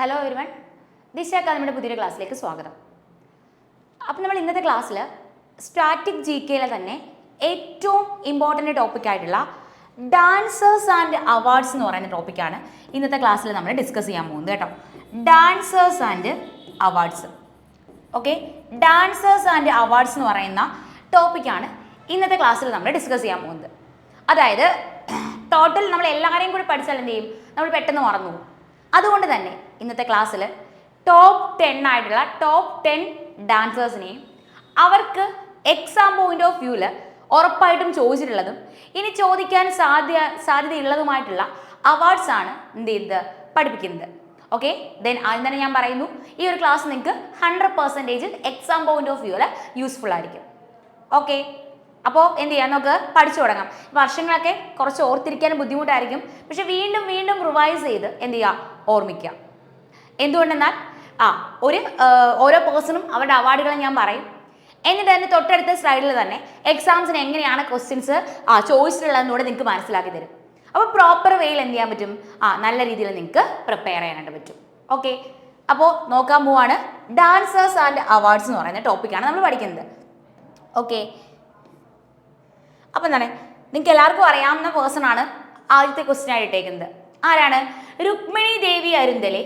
Hello everyone, ദിശ അക്കാദമിയുടെ പുതിയൊരു ക്ലാസ്സിലേക്ക് സ്വാഗതം. അപ്പോൾ നമ്മൾ ഇന്നത്തെ ക്ലാസ്സിൽ സ്റ്റാറ്റിക് ജി കെയിലെ തന്നെ ഏറ്റവും ഇമ്പോർട്ടൻ്റ് ടോപ്പിക്കായിട്ടുള്ള ഡാൻസേഴ്സ് ആൻഡ് അവാർഡ്സ് എന്ന് പറയുന്ന ടോപ്പിക്കാണ് ഇന്നത്തെ ക്ലാസ്സിൽ നമ്മൾ ഡിസ്കസ് ചെയ്യാൻ പോകുന്നത് കേട്ടോ. Dancers and awards. Okay, dancers and awards എന്ന് പറയുന്ന ടോപ്പിക്കാണ് ഇന്നത്തെ ക്ലാസ്സിൽ നമ്മൾ ഡിസ്കസ് ചെയ്യാൻ പോകുന്നത്. അതായത് ടോട്ടൽ നമ്മൾ എല്ലാവരെയും കൂടി പഠിച്ചാൽ എന്ത് ചെയ്യും, നമ്മൾ പെട്ടെന്ന് മറന്നു പോകും. അതുകൊണ്ട് തന്നെ ഇന്നത്തെ ക്ലാസ്സിൽ ടോപ്പ് 10 ആയിട്ടുള്ള ടോപ്പ് 10 ഡാൻസേഴ്സിനെയും അവർക്ക് എക്സാം പോയിന്റ് ഓഫ് വ്യൂവിൽ ഉറപ്പായിട്ടും ചോദിച്ചിട്ടുള്ളതും ഇനി ചോദിക്കാൻ സാധ്യതയുള്ളതുമായിട്ടുള്ള അവാർഡ്സ് ആണ് എന്ത് ചെയ്യുന്നത്, പഠിപ്പിക്കുന്നത്. ഓക്കെ, ദെൻ ആദ്യം തന്നെ ഞാൻ പറയുന്നു, ഈ ഒരു ക്ലാസ് നിങ്ങൾക്ക് 100% എക്സാം പോയിന്റ് ഓഫ് വ്യൂവിൽ യൂസ്ഫുൾ ആയിരിക്കും. ഓക്കെ, അപ്പോൾ എന്ത് ചെയ്യാം, നമുക്ക് പഠിച്ചു തുടങ്ങാം. വർഷങ്ങളൊക്കെ കുറച്ച് ഓർത്തിരിക്കാൻ ബുദ്ധിമുട്ടായിരിക്കും, പക്ഷെ വീണ്ടും വീണ്ടും റിവൈസ് ചെയ്ത് എന്ത് ചെയ്യുക, ഓർമ്മിക്കുക. എന്തുകൊണ്ടെന്നാൽ ഓരോ പേഴ്സണും അവരുടെ അവാർഡുകൾ ഞാൻ പറയും, എന്നിട്ട് തന്നെ തൊട്ടടുത്ത സ്ലൈഡിൽ തന്നെ എക്സാംസിന് എങ്ങനെയാണ് ക്വസ്റ്റ്യൻസ് ചോദിച്ചിട്ടുള്ളതെന്നൂടെ നിങ്ങൾക്ക് മനസ്സിലാക്കി തരും. അപ്പോൾ പ്രോപ്പർ വേയിൽ എന്ത് ചെയ്യാൻ പറ്റും, നല്ല രീതിയിൽ നിങ്ങൾക്ക് പ്രിപ്പയർ ചെയ്യാനായിട്ട് പറ്റും. ഓക്കെ, അപ്പോൾ നോക്കാൻ പോവാണ്. ഡാൻസേഴ്സ് ആൻഡ് അവാർഡ്സ് എന്ന് പറയുന്ന ടോപ്പിക്കാണ് നമ്മൾ പഠിക്കുന്നത്. ഓക്കെ, അപ്പോൾ എന്താണ്, നിങ്ങൾക്ക് എല്ലാവർക്കും അറിയാവുന്ന പേഴ്സൺ ആണ് ആദ്യത്തെ ക്വസ്റ്റ്യൻ ആയിട്ട് ഇട്ടേക്കുന്നത്. ആരാണ്? Rukmini Devi Arundale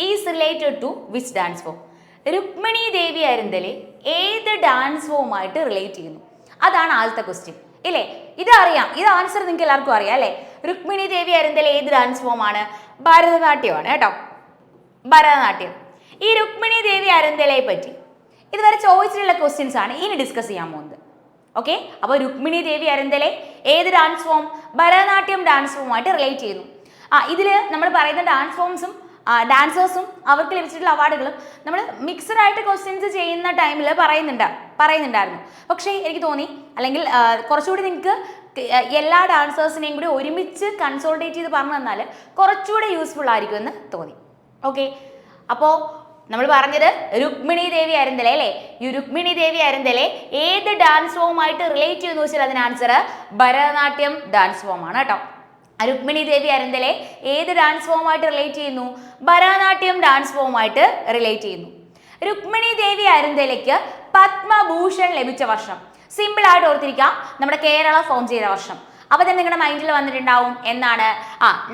is related to which dance form? Rukmini Devi Arundale ഏത് ഡാൻസ് ഫോമായിട്ട് റിലേറ്റ് ചെയ്യുന്നു? അതാണ് ആദ്യത്തെ ക്വസ്റ്റ്യൻ ഇല്ലേ. ഇത് അറിയാം, ഇത് ആൻസർ നിങ്ങൾക്ക് എല്ലാവർക്കും അറിയാം അല്ലേ. രുക്മിണി ദേവി അരുന്തലെ ഏത് ഡാൻസ് ഫോമാണ്? ഭരതനാട്യമാണ് കേട്ടോ, ഭരതനാട്യം. ഈ രുക്മിണി ദേവി അരുന്തലയെ പറ്റി ഇതുവരെ ചോദിച്ചിട്ടുള്ള ക്വസ്റ്റ്യൻസ് ആണ് ഇനി ഡിസ്കസ് ചെയ്യാൻ പോകുന്നത്. ഓക്കെ, അപ്പോൾ രുക്മിണി ദേവി അരുന്തലെ ഏത് ഡാൻസ് ഫോം? ഭരതനാട്യം ഡാൻസ് ഫോമായിട്ട് റിലേറ്റ് ചെയ്യുന്നു. ഇതിൽ നമ്മൾ പറയുന്ന ഡാൻസ് ഫോംസും ഡാൻസേഴ്സും അവർക്ക് ലഭിച്ചിട്ടുള്ള അവാർഡുകളും നമ്മൾ മിക്സഡ് ആയിട്ട് ക്വസ്റ്റ്യൻസ് ചെയ്യുന്ന ടൈമിൽ പറയുന്നുണ്ടായിരുന്നു. പക്ഷേ എനിക്ക് തോന്നി, അല്ലെങ്കിൽ കുറച്ചുകൂടി നിങ്ങൾക്ക് എല്ലാ ഡാൻസേഴ്സിനെയും കൂടി ഒരുമിച്ച് കൺസോൾട്ടേറ്റ് ചെയ്ത് പറഞ്ഞു തന്നാൽ കുറച്ചുകൂടി യൂസ്ഫുൾ ആയിരിക്കുമെന്ന് തോന്നി. ഓക്കെ, അപ്പോൾ നമ്മൾ പറഞ്ഞത് രുക്മിണി ദേവി അരുന്തലെ അല്ലേ. ഈ രുക്മിണി ദേവി അരുന്തലെ ഏത് ഡാൻസ് ഫോമായിട്ട് റിലേറ്റ് ചെയ്യുന്നു വെച്ചാൽ അതിന് ആൻസർ ഭരതനാട്യം ഡാൻസ് ഫോമാണ് കേട്ടോ. രുക്മിണി ദേവി അരുന്തലെ ഏത് ഡാൻസ് ഫോമായിട്ട് റിലേറ്റ് ചെയ്യുന്നു? ഭരതനാട്യം ഡാൻസ് ഫോമായിട്ട് റിലേറ്റ് ചെയ്യുന്നു. രുക്മിണി ദേവി അരുന്തലയ്ക്ക് പത്മഭൂഷൺ ലഭിച്ച വർഷം? സിമ്പിൾ ആയിട്ട് ഓർത്തിരിക്കാം, നമ്മുടെ കേരള ഫോം ചെയ്ത വർഷം. അപ്പോൾ തന്നെ നിങ്ങളുടെ മൈൻഡിൽ വന്നിട്ടുണ്ടാവും എന്നാണ്,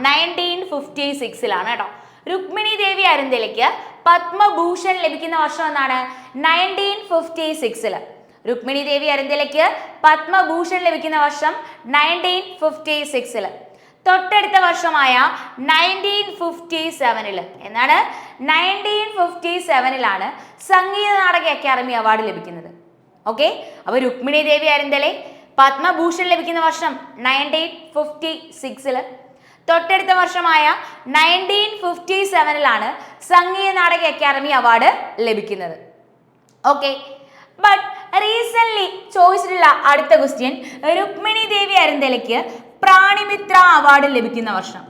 1956 കേട്ടോ. രുക്മിണി ദേവി അരുന്തലയ്ക്ക് പത്മഭൂഷൺ ലഭിക്കുന്ന വർഷം എന്നാണ് 1956. രുക്മിണി ദേവി അരുന്തലയ്ക്ക് പത്മഭൂഷൺ ലഭിക്കുന്ന വർഷം 1956. തൊട്ടടുത്ത വർഷമായ 1957 എന്നാണ്, 1957 സംഗീത നാടക അക്കാദമി അവാർഡ് ലഭിക്കുന്നത്. ഓക്കെ, അപ്പോൾ രുക്മിണി ദേവി അരുന്തലെ പത്മഭൂഷൺ ലഭിക്കുന്ന വർഷം 1956. തൊട്ടടുത്ത വർഷമായ 1957 സംഗീത നാടക അക്കാദമി അവാർഡ് ലഭിക്കുന്നത്. ഓക്കെ, ബട്ട് റീസെന്റ് ചോദിച്ചിട്ടുള്ള അടുത്ത ക്വസ്റ്റ്യൻ, രുക്മിണി ദേവി അരുന്തലയ്ക്ക് പ്രാണിമിത്ര അവാർഡ് ലഭിക്കുന്ന വർഷം?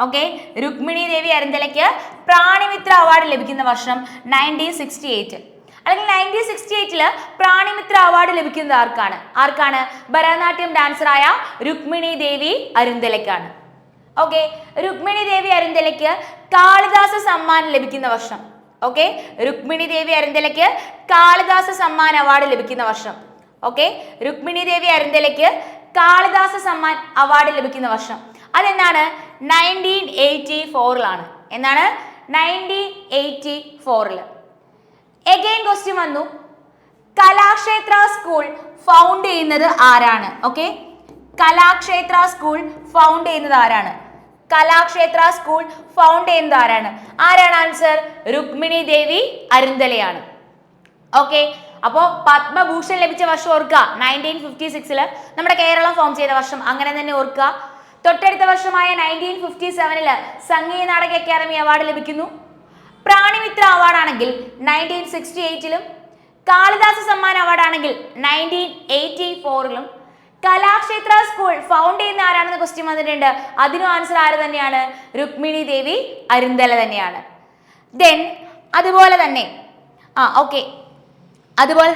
ഓക്കെ, രുക്മിണി ദേവി അരുന്തലയ്ക്ക് പ്രാണിമിത്ര അവാർഡ് ലഭിക്കുന്ന വർഷം 1968. അല്ലെങ്കിൽ 1968 പ്രാണിമിത്ര അവാർഡ് ലഭിക്കുന്നത് ആർക്കാണ്? ഭരതനാട്യം ഡാൻസറായ രുക്മിണി ദേവി അരുന്തലയ്ക്കാണ്. ഓക്കെ, രുക്മിണി ദേവി അരുന്തലയ്ക്ക് കാളിദാസ സമ്മാൻ ലഭിക്കുന്ന വർഷം? ഓക്കെ, രുക്മിണി ദേവി അരുന്തലയ്ക്ക് കാളിദാസ സമ്മാൻ അവാർഡ് ലഭിക്കുന്ന വർഷം? ഓക്കെ, രുക്മിണി ദേവി അരുന്തലയ്ക്ക് കാളിദാസ സമ്മാൻ അവാർഡ് ലഭിക്കുന്ന വർഷം അതെന്നാണ്? 1984 എന്നാണ്, 1984. എഗെയിൻ ക്വസ്റ്റ്യൻ വന്നു, കലാക്ഷേത്ര സ്കൂൾ ഫൗണ്ട് ചെയ്യുന്നത് ആരാണ്? ഓക്കെ, കലാക്ഷേത്ര സ്കൂൾ ഫൗണ്ട് ചെയ്യുന്നത് ആരാണ്? കലാക്ഷേത്ര സ്കൂൾ ഫൗണ്ട് ചെയ്യുന്നത് ആരാണ്? ആൻസർ രുക്മിണി ദേവി അരുന്തലയാണ്. ഓക്കെ, അപ്പോൾ പത്മഭൂഷൺ ലഭിച്ച വർഷം ഓർക്കുക, 1956 നമ്മുടെ കേരളം ഫോം ചെയ്ത വർഷം, അങ്ങനെ തന്നെ ഓർക്കുക. തൊട്ടടുത്ത വർഷമായ 1957 സംഗീത നാടക അക്കാദമി അവാർഡ് ലഭിക്കുന്നു. പ്രാണിമിത്ര അവാർഡ് ആണെങ്കിൽ 1968, കാളിദാസ സമ്മാൻ അവാർഡ് ആണെങ്കിൽ 1984. കലാക്ഷേത്ര സ്കൂൾ ഫൗണ്ട് ചെയ്യുന്ന ആരാണെന്ന് ക്വസ്റ്റ്യൻ വന്നിട്ടുണ്ട്. അതിനും ആൻസർ ആര് തന്നെയാണ്? രുക്മിണി ദേവി അരുന്തല തന്നെയാണ്. ദെൻ അതുപോലെ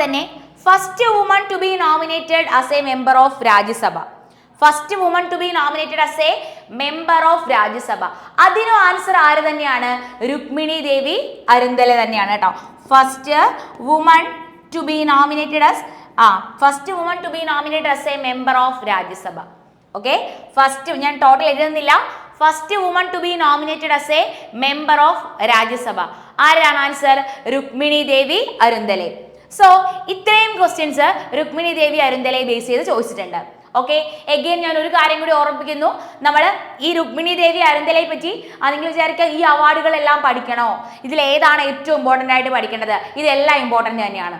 തന്നെ first woman to be nominated as a member of Rajya Sabha? First woman to be nominated as a member of Rajya Sabha. അതിന് ആൻസർ ആര് തന്നെയാണ്? രുക്മിണി ദേവി അരുന്തലെ തന്നെയാണ് കേട്ടോ. First woman to be nominated as a member of Rajya Sabha. Okay, first ഞാൻ total എഴുതുന്നില്ല. First woman to be nominated as a member of Rajya Sabha ആരാണ് answer? Rukmini Devi Arundale. So ഇത്രയും questions Rukmini Devi Arundale base ചെയ്ത് ചോദിച്ചിട്ടുണ്ട്. ഓക്കെ, എഗെയിൻ ഞാൻ ഒരു കാര്യം കൂടി ഓർമ്മിപ്പിക്കുന്നു. നമ്മൾ ഈ രുക്മിണി ദേവി അരുന്തലയെ പറ്റി നിങ്ങൾ വിചാരിക്കുക ഈ അവാർഡുകളെല്ലാം പഠിക്കണോ, ഇതിൽ ഏതാണ് ഏറ്റവും ഇമ്പോർട്ടൻ്റ് ആയിട്ട് പഠിക്കേണ്ടത്? ഇതെല്ലാം ഇമ്പോർട്ടൻ്റ് തന്നെയാണ്.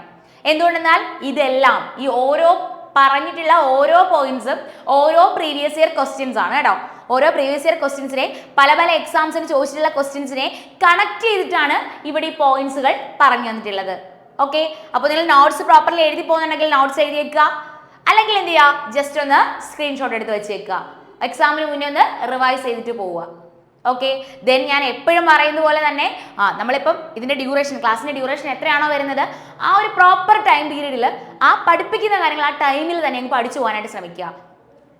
എന്തുകൊണ്ടെന്നാൽ ഇതെല്ലാം ഈ ഓരോ പറഞ്ഞിട്ടുള്ള ഓരോ പോയിന്റ്സും ഓരോ പ്രീവിയസ് ഇയർ ക്വസ്റ്റ്യൻസ് ആണ് കേട്ടോ. ഓരോ പ്രീവിയസ് ഇയർ ക്വസ്റ്റ്യൻസിനെ പല എക്സാംസിന് ചോദിച്ചിട്ടുള്ള ക്വസ്റ്റ്യൻസിനെ കണക്ട് ചെയ്തിട്ടാണ് ഇവിടെ ഈ പോയിന്റ്സുകൾ പറഞ്ഞു തന്നിട്ടുള്ളത്. ഓക്കെ, അപ്പോൾ നിങ്ങൾ നോട്ട്സ് പ്രോപ്പർലി എഴുതി പോകുന്നുണ്ടെങ്കിൽ നോട്ട്സ് എഴുതി വെക്കുക, അല്ലെങ്കിൽ എന്ത് ചെയ്യുക, ജസ്റ്റ് ഒന്ന് സ്ക്രീൻഷോട്ട് എടുത്ത് വെച്ചേക്കുക. എക്സാമിന് മുന്നേ ഒന്ന് റിവൈസ് ചെയ്തിട്ട് പോവുക. ഓക്കെ, ദെൻ ഞാൻ എപ്പോഴും പറയുന്ന പോലെ തന്നെ നമ്മളിപ്പം ഇതിന്റെ ഡ്യൂറേഷൻ, ക്ലാസ്സിന്റെ ഡ്യൂറേഷൻ എത്രയാണോ വരുന്നത് ആ ഒരു പ്രോപ്പർ ടൈം പീരീഡിൽ ആ പഠിപ്പിക്കുന്ന കാര്യങ്ങൾ ആ ടൈമിൽ തന്നെ അങ്ങ് പഠിച്ചു പോകാനായിട്ട് ശ്രമിക്കുക.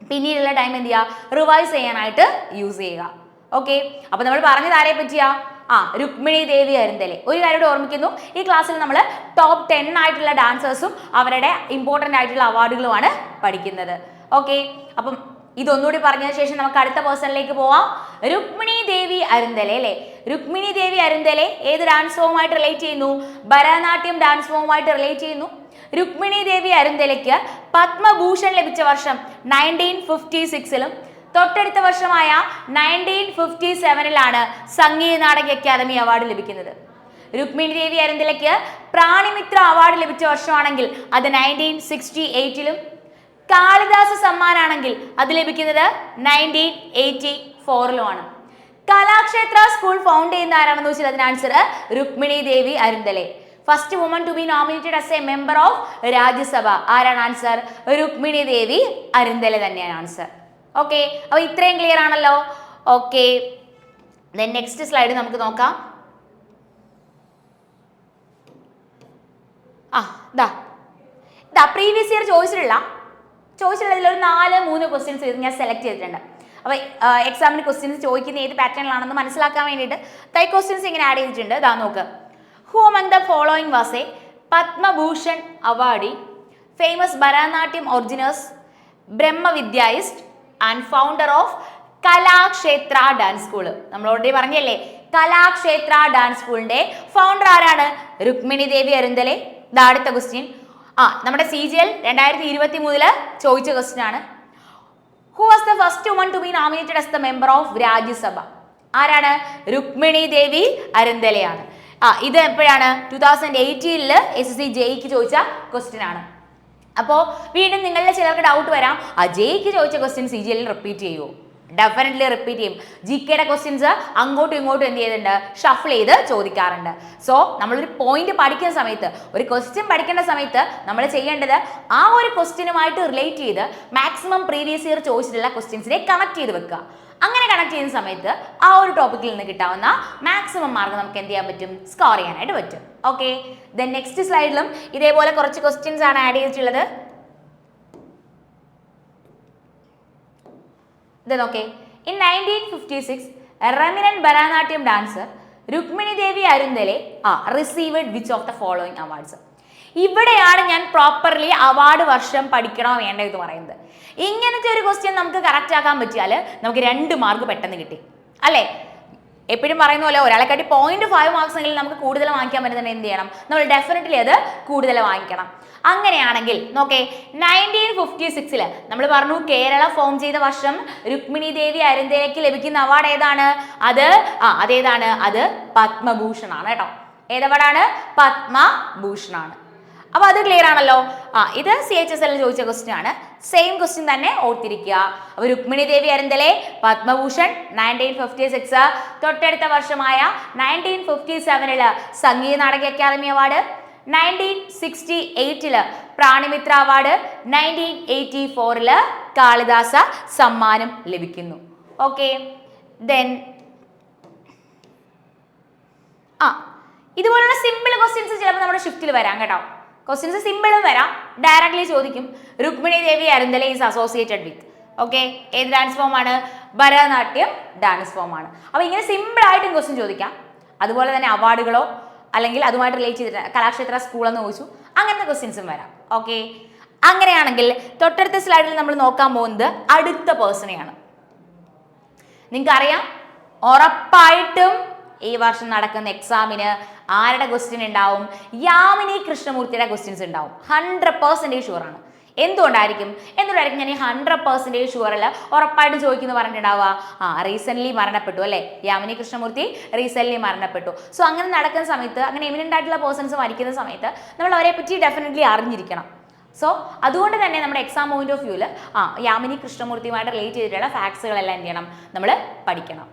പിന്നീടുള്ള ടൈം എന്ത് ചെയ്യുക, റിവൈസ് ചെയ്യാനായിട്ട് യൂസ് ചെയ്യുക. ഓക്കെ, അപ്പോൾ നമ്മൾ പറഞ്ഞത് ആരെ പറ്റിയാ? രുക്മിണി ദേവി അരുന്തലെ. ഒരു കാര്യം കൂടി ഓർമ്മിക്കുന്നു, ഈ ക്ലാസ്സിൽ നമ്മൾ ടോപ്പ് 10 ആയിട്ടുള്ള ഡാൻസേഴ്സും അവരുടെ ഇമ്പോർട്ടൻ്റ് ആയിട്ടുള്ള അവാർഡുകളുമാണ് പഠിക്കുന്നത്. ഓക്കെ, അപ്പം ഇതൊന്നുകൂടി പറഞ്ഞതിന് ശേഷം നമുക്ക് അടുത്ത പേഴ്സണിലേക്ക് പോവാം. രുക്മിണി ദേവി അരുന്തലെ അല്ലേ? രുക്മിണി ദേവി അരുന്തലെ ഏത് ഡാൻസ് ഫോമുമായിട്ട് റിലേറ്റ് ചെയ്യുന്നു? ഭരതനാട്യം ഡാൻസ് ഫോമുമായിട്ട് റിലേറ്റ് ചെയ്യുന്നു. രുക്മിണി ദേവി അരുന്തലയ്ക്ക് പത്മഭൂഷൺ ലഭിച്ച വർഷം 1956-ലും തൊട്ടടുത്ത വർഷമായ 1957-ലാണ് സംഗീത നാടക അക്കാദമി അവാർഡ് ലഭിക്കുന്നത്. രുക്മിണി ദേവി അരുന്തലയ്ക്ക് പ്രാണിമിത്ര അവാർഡ് ലഭിച്ച വർഷമാണെങ്കിൽ അത് 1968-ലും, കാളിദാസ സമ്മാനാണെങ്കിൽ അത് ലഭിക്കുന്നത് 1984-ലുമാണ്. കലാക്ഷേത്ര സ്കൂൾ ഫൗണ്ട് ചെയ്യുന്ന ആരാണെന്ന് വെച്ചാൽ അതിന് answer Rukmini Devi Arundale. First woman to be nominated as a member of Rajya Sabha ആരാണ് ആൻസർ? രുക്മിണി ദേവി അരുന്തലെ തന്നെയാണ് ആൻസർ. ഓക്കെ, അപ്പോൾ ഇത്രയും ക്ലിയർ ആണല്ലോ. ഓക്കെ, ദെൻ നെക്സ്റ്റ് സ്ലൈഡ് നമുക്ക് നോക്കാം. പ്രീവിയസ് ഇയർ ചോദിച്ചിട്ടുള്ളതിൽ ഒരു 4-3 ക്വസ്റ്റ്യൻസ് ഞാൻ സെലക്ട് ചെയ്തിട്ടുണ്ട്. അപ്പോൾ എക്സാമിന് ക്വസ്റ്റ്യൻസ് ചോദിക്കുന്ന ഏത് പാറ്റേണിലാണെന്ന് മനസ്സിലാക്കാൻ വേണ്ടിയിട്ട് ക്വസ്റ്റ്യൻസ് ഇങ്ങനെ ആഡ് ചെയ്തിട്ടുണ്ട്. ഇതാ നോക്ക്. Who among the following was a Padma Bhushan awardee, famous Bharatanatyam originators, ബ്രഹ്മവിദ്യായിസ്റ്റ് and founder of Kalakshetra dance school. നമ്മൾ ഓൾറെഡി പറഞ്ഞല്ലേ, കലാക്ഷേത്ര ഡാൻസ് സ്കൂളിന്റെ ഫൗണ്ടർ ആരാണ്? രുക്മിണി ദേവി അരുന്തലെ. ഇതാ അടുത്ത ക്വസ്റ്റ്യൻ. നമ്മുടെ CGL 2023 ചോദിച്ച ക്വസ്റ്റ്യൻ ആണ്. Who was the first woman to be nominated as the member of Rajya Sabha? ആരാണ്? രുക്മിണി ദേവി അരുന്തലെയാണ്. ഇത് എപ്പോഴാണ്? 2018 SSC JEക്ക് ചോദിച്ച ക്വസ്റ്റ്യൻ ആണ്. അപ്പോൾ വീണ്ടും നിങ്ങളുടെ ചിലർക്ക് ഡൗട്ട് വരാം, JEക്ക് ചോദിച്ച ക്വസ്റ്റ്യൻ CGL റിപ്പീറ്റ് ചെയ്യുമോ? ഡെഫിനറ്റ്ലി റിപ്പീറ്റ് ചെയ്യും. GKയുടെ ക്വസ്റ്റ്യൻസ് അങ്ങോട്ടും ഇങ്ങോട്ടും എന്ത് ചെയ്യുന്നുണ്ട്? ഷഫിൾ ചെയ്ത് ചോദിക്കാറുണ്ട്. സോ നമ്മളൊരു പോയിന്റ് പഠിക്കുന്ന സമയത്ത്, ഒരു ക്വസ്റ്റ്യൻ പഠിക്കേണ്ട സമയത്ത് നമ്മൾ ചെയ്യേണ്ടത് ആ ഒരു ക്വസ്റ്റ്യനുമായിട്ട് റിലേറ്റ് ചെയ്ത് മാക്സിമം പ്രീവിയസ് ഇയർ ചോദിച്ചിട്ടുള്ള ക്വസ്റ്റ്യൻസിനെ കണക്ട് ചെയ്ത് വെക്കുക. അങ്ങനെ കണക്ട് ചെയ്യുന്ന സമയത്ത് ആ ഒരു ടോപ്പിക്കിൽ നിന്ന് കിട്ടാവുന്ന മാക്സിമം മാർക്ക് നമുക്ക് എന്ത് ചെയ്യാൻ പറ്റും? സ്കോർ ചെയ്യാനായിട്ട് പറ്റും. ഓക്കെ, ദെൻ നെക്സ്റ്റ് സ്ലൈഡിലും ഇതേപോലെ കുറച്ച് ക്വസ്റ്റ്യൻസ് ആണ് ആഡ് ചെയ്തിട്ടുള്ളത്. Then okay, in 1956, a Raminan Bharatanatyam dancer Rukmini Devi Arundale received which of the following awards? ഇവിടെയാണ് ഞാൻ പ്രോപ്പർലി അവാർഡ് വർഷം പഠിക്കണോ വേണ്ട എന്ന് പറയുന്നത്. ഇങ്ങനത്തെ ഒരു ക്വസ്റ്റ്യൻ നമുക്ക് കറക്റ്റ് ആക്കാൻ പറ്റിയാൽ നമുക്ക് 2 മാർക്ക് പെട്ടെന്ന് കിട്ടി അല്ലേ? എപ്പോഴും പറയുന്ന പോലെ ഒരാളെക്കാട്ടി 0.5 മാർക്സ് എങ്കിലും നമുക്ക് കൂടുതൽ വാങ്ങിക്കാൻ പറ്റുന്നുണ്ടെങ്കിൽ എന്ത് ചെയ്യണം? നമ്മൾ ഡെഫിനറ്റ്ലി അത് കൂടുതൽ വാങ്ങിക്കണം. അങ്ങനെയാണെങ്കിൽ നോക്കേ, 1956 നമ്മൾ പറഞ്ഞു കേരള ഫോം ചെയ്ത വർഷം രുക്മിണി ദേവി അരുന്തലയ്ക്ക് ലഭിക്കുന്ന അവാർഡ് ഏതാണ്? അതേതാണ്? അത് പത്മഭൂഷൺ ആണ് കേട്ടോ. ഏതവാർഡാണ്? പത്മഭൂഷണാണ്. അപ്പോൾ അത് ക്ലിയർ ആണല്ലോ. ഇത് CHSL ചോദിച്ച ക്വസ്റ്റ്യൻ ആണ്. സെയിം ക്വസ്റ്റ്യൻ തന്നെ ഓർത്തിരിക്കുക. അപ്പോൾ രുക്മിണി ദേവി അരുന്തലെ പത്മഭൂഷൺ 1956, തൊട്ടടുത്ത വർഷമായ 1957 സംഗീത നാടക അക്കാദമി അവാർഡ്, 1968 പ്രാണിമിത്ര അവാർഡ്, 1984 കാളിദാസ സമ്മാനം ലഭിക്കുന്നു. ഓക്കെ, ദെൻ ഇതുപോലുള്ള സിമ്പിൾ ക്വസ്റ്റ്യൻസ് ചിലപ്പോൾ നമ്മുടെ ഷിഫ്റ്റിൽ വരാം കേട്ടോ. ക്വസ്റ്റ്യൻസ് സിമ്പിളും വരാം, ഡയറക്ട്ലി ചോദിക്കും. Rukmini Devi Arundale is associated with okay, ഏത് ഡാൻസ് ഫോം ആണ്? ഭരതനാട്യം ഡാൻസ് ഫോം ആണ്. അപ്പൊ ഇങ്ങനെ സിമ്പിൾ ആയിട്ടും ക്വസ്റ്റ്യൻ ചോദിക്കാം. അതുപോലെ തന്നെ അവാർഡുകളോ അല്ലെങ്കിൽ അതുമായിട്ട് റിലേറ്റ് ചെയ്തിട്ട് കലാക്ഷേത്ര സ്കൂൾ എന്ന് ചോദിച്ചു, അങ്ങനത്തെ ക്വസ്റ്റ്യൻസും വരാം. ഓക്കെ, അങ്ങനെയാണെങ്കിൽ തൊട്ടടുത്ത സ്ലൈഡിൽ നമ്മൾ നോക്കാൻ പോകുന്നത് അടുത്ത പേഴ്സണെയാണ്. നിങ്ങൾക്കറിയാം ഉറപ്പായിട്ടും ഈ വർഷം നടക്കുന്ന എക്സാമിന് ആരുടെ ക്വസ്റ്റ്യൻ ഉണ്ടാവും? യാമിനി കൃഷ്ണമൂർത്തിയുടെ ക്വസ്റ്റ്യൻസ് ഉണ്ടാവും. 100% ഷുവറാണ്. എന്തുകൊണ്ടായിരിക്കും ഞാൻ ഈ 100% ഷുവറിൽ ഉറപ്പായിട്ടും ചോദിക്കുന്നു പറഞ്ഞിട്ടുണ്ടാവുക? റീസെന്റ് മരണപ്പെട്ടു അല്ലേ, യാമിനി കൃഷ്ണമൂർത്തി റീസെന്റ് മരണപ്പെട്ടു. സോ അങ്ങനെ നടക്കുന്ന സമയത്ത്, അങ്ങനെ എമിനന്റ് ആയിട്ടുള്ള പേഴ്സൺസ് മരിക്കുന്ന സമയത്ത് നമ്മൾ അവരെ പറ്റി ഡെഫിനറ്റ്ലി അറിഞ്ഞിരിക്കണം. സോ അതുകൊണ്ട് തന്നെ നമ്മുടെ എക്സാം പോയിന്റ് ഓഫ് വ്യൂവിൽ യാമിനി കൃഷ്ണമൂർത്തിയുമായിട്ട് റിലേറ്റ് ചെയ്തിട്ടുള്ള ഫാക്ട്സുകളെല്ലാം എന്ത് ചെയ്യണം? നമ്മൾ പഠിക്കണം.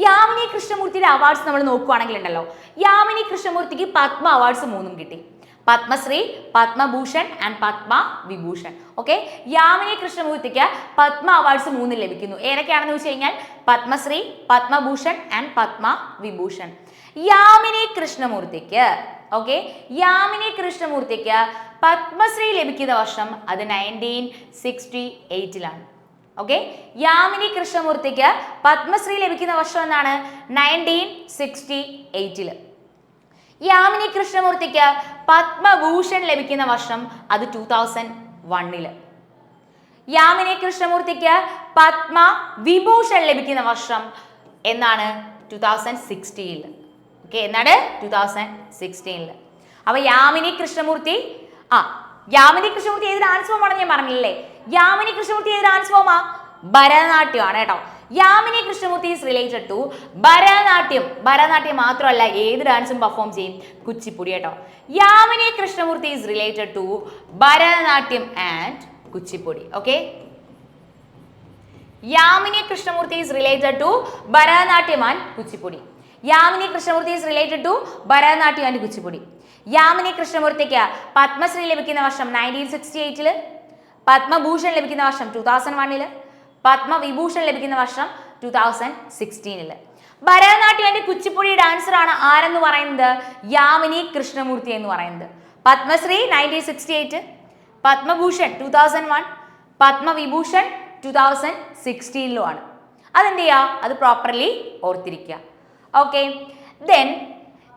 യാമിനി കൃഷ്ണമൂർത്തിയുടെ അവാർഡ്സ് നമ്മൾ നോക്കുകയാണെങ്കിൽ ഉണ്ടല്ലോ, യാമിനി കൃഷ്ണമൂർത്തിക്ക് പത്മ അവാർഡ്സ് 3 കിട്ടി. പത്മശ്രീ, പത്മഭൂഷൺ ആൻഡ് പത്മ വിഭൂഷൺ. ഓക്കെ, യാമിനി കൃഷ്ണമൂർത്തിക്ക് പത്മ അവാർഡ്സ് 3 ലഭിക്കുന്നു. ഏതൊക്കെയാണെന്ന് വെച്ച് കഴിഞ്ഞാൽ പത്മശ്രീ, പത്മഭൂഷൺ ആൻഡ് പത്മ വിഭൂഷൺ. യാമിനി കൃഷ്ണമൂർത്തിക്ക് പത്മശ്രീ ലഭിക്കുന്ന വർഷം അത് 1968 ഓക്കെ, യാമിനി കൃഷ്ണമൂർത്തിക്ക് പത്മശ്രീ ലഭിക്കുന്ന വർഷം എന്നാണ് 1968. യാമിനി കൃഷ്ണമൂർത്തിക്ക് പത്മഭൂഷൺ ലഭിക്കുന്ന വർഷം അത് 2001. യാമിനി കൃഷ്ണമൂർത്തിക്ക് പത്മ വിഭൂഷൺ ലഭിക്കുന്ന വർഷം എന്നാണ് 2016. ഓക്കെ, എന്നാണ് 2016. അപ്പൊ യാമിനി കൃഷ്ണമൂർത്തി ഏത് ഡാൻസ് ഫോം ആണെന്ന് ഞാൻ പറഞ്ഞില്ലേ? യാമിനി കൃഷ്ണമൂർത്തി ഏത് ഡാൻസ് ഫോമാ? ഭരതനാട്യമാണ് കേട്ടോ. Yamini Krishnamurthy is related to Bharatanatyam മാത്രമല്ല, ഏത് ഡാൻസും പെർഫോം ചെയ്യും? കുച്ചിപ്പുടി കേട്ടോ. Yamini Krishnamurthy is related to Bharatanatyam and Kuchipudi. Okay, Yamini Krishnamurthy is related to Bharatanatyam and Kuchipudi. Yamini Krishnamurthy is related to Bharatanatyam and Kuchipudi. Yamini കൃഷ്ണമൂർത്തിക്ക് പത്മശ്രീ ലഭിക്കുന്ന വർഷം 1968, പത്മഭൂഷൺ ലഭിക്കുന്ന വർഷം 2001, പത്മവിഭൂഷൺ ലഭിക്കുന്ന വർഷം 2016. ഭരതനാട്യം ആൻഡ് കുച്ചിപ്പുടി ഡാൻസർ ആണ് ആരെന്ന് പറയുന്നത്? യാമിനി കൃഷ്ണമൂർത്തി എന്ന് പറയുന്നത്. പത്മശ്രീ 1968, പത്മഭൂഷൺ 2001, പത്മവിഭൂഷൺ 2016 അതെന്ത് ചെയ്യുക? അത് പ്രോപ്പർലി ഓർത്തിരിക്കുക. Okay, then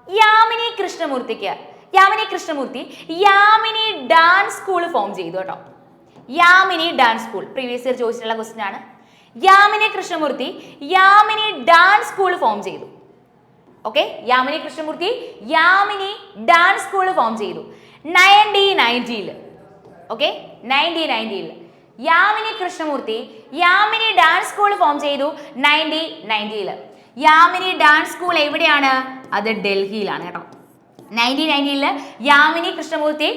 Yamini Krishnamurthy Yamini dance school form ചെയ്തു കേട്ടോ. Yamini dance school previous year ചോദിച്ചിട്ടുള്ള ക്വസ്റ്റ്യൻ ആണ്. Yamini Krishnamurthy Yamini dance school form ചെയ്തു. Okay, Yamini Krishnamurthy Yamini dance school form ചെയ്തു 1990. Okay, 1990 Yamini Krishnamurthy Yamini dance school form ചെയ്തു 1990. യാമിനി ഡാൻസ് സ്കൂൾ എവിടെയാണ്? അത് ഡൽഹിയിലാണ് കേട്ടോ. 1990 Yamini Krishnamurthy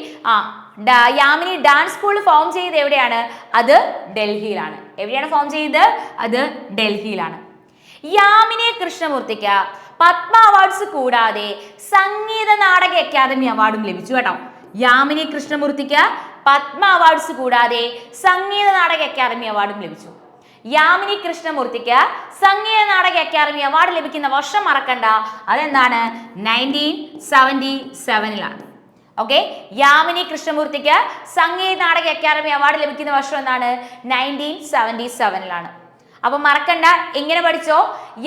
Yamini dance school form ചെയ്ത് എവിടെയാണ്? അത് ഡൽഹിയിലാണ്. എവിടെയാണ് ഫോം ചെയ്തത്? അത് ഡൽഹിയിലാണ്. യാമിനി കൃഷ്ണമൂർത്തിക്ക് പത്മ അവാർഡ്സ് കൂടാതെ സംഗീത നാടക അക്കാദമി അവാർഡും ലഭിച്ചു കേട്ടോ. യാമിനി കൃഷ്ണമൂർത്തിക്ക് പത്മ അവാർഡ്സ് കൂടാതെ സംഗീത നാടക അക്കാദമി അവാർഡും ലഭിച്ചു. യാമിനി കൃഷ്ണമൂർത്തിക്ക് സംഗീത നാടക അക്കാദമി അവാർഡ് ലഭിക്കുന്ന വർഷം മറക്കണ്ട, അതെന്താണ്? 1977. ഓക്കെ, യാമിനി കൃഷ്ണമൂർത്തിക്ക് സംഗീത നാടക അക്കാദമി അവാർഡ് ലഭിക്കുന്ന വർഷം എന്താണ്? 1977. അപ്പൊ മറക്കണ്ട, എങ്ങനെ പഠിച്ചോ?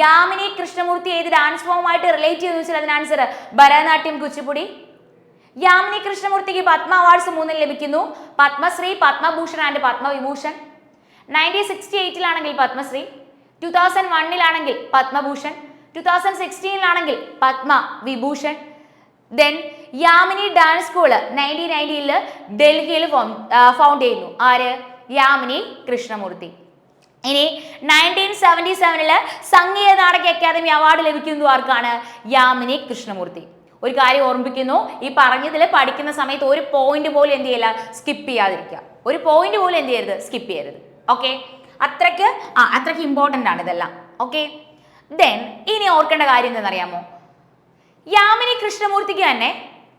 യാമിനി കൃഷ്ണമൂർത്തി ഏത് ഡാൻസ് ഫോമുമായിട്ട് റിലേറ്റ് ചെയ്ത് വെച്ചാൽ അതിന് ആൻസർ ഭരതനാട്യം, കുച്ചിപ്പുടി. യാമിനി കൃഷ്ണമൂർത്തിക്ക് പത്മ അവാർഡ്സ് 3 ലഭിക്കുന്നു. Padma Shri, Padma Bhushan and Padma Vibhushan. 1968 Padma Shri, 2001 Padma Bhushan, 2016 Padma Vibhushan. Then Yamini dance school 1990 ഡൽഹിയിൽ ഫൗണ്ട് ചെയ്യുന്നു. ആര്? യാമിനി കൃഷ്ണമൂർത്തി. ഇനി 1977 സംഗീത നാടക അക്കാദമി അവാർഡ് ലഭിക്കുന്നു ആർക്കാണ്? യാമിനി കൃഷ്ണമൂർത്തി. ഒരു കാര്യം ഓർമ്മിപ്പിക്കുന്നു, ഈ പറഞ്ഞതിൽ പഠിക്കുന്ന സമയത്ത് ഒരു പോയിന്റ് പോലും എന്ത് ചെയ്യില്ല, സ്കിപ്പ് ചെയ്യാതിരിക്കുക. ഒരു പോയിന്റ് പോലും എന്ത് ചെയ്യരുത്, സ്കിപ്പ് ചെയ്യരുത്. ഓക്കെ, അത്രയ്ക്ക് ഇമ്പോർട്ടൻ്റ് ആണ് ഇതെല്ലാം. ഓക്കെ, ദെൻ ഇനി ഓർക്കേണ്ട കാര്യം എന്താണെന്നറിയാമോ? യാമിനി കൃഷ്ണമൂർത്തിക്ക് തന്നെ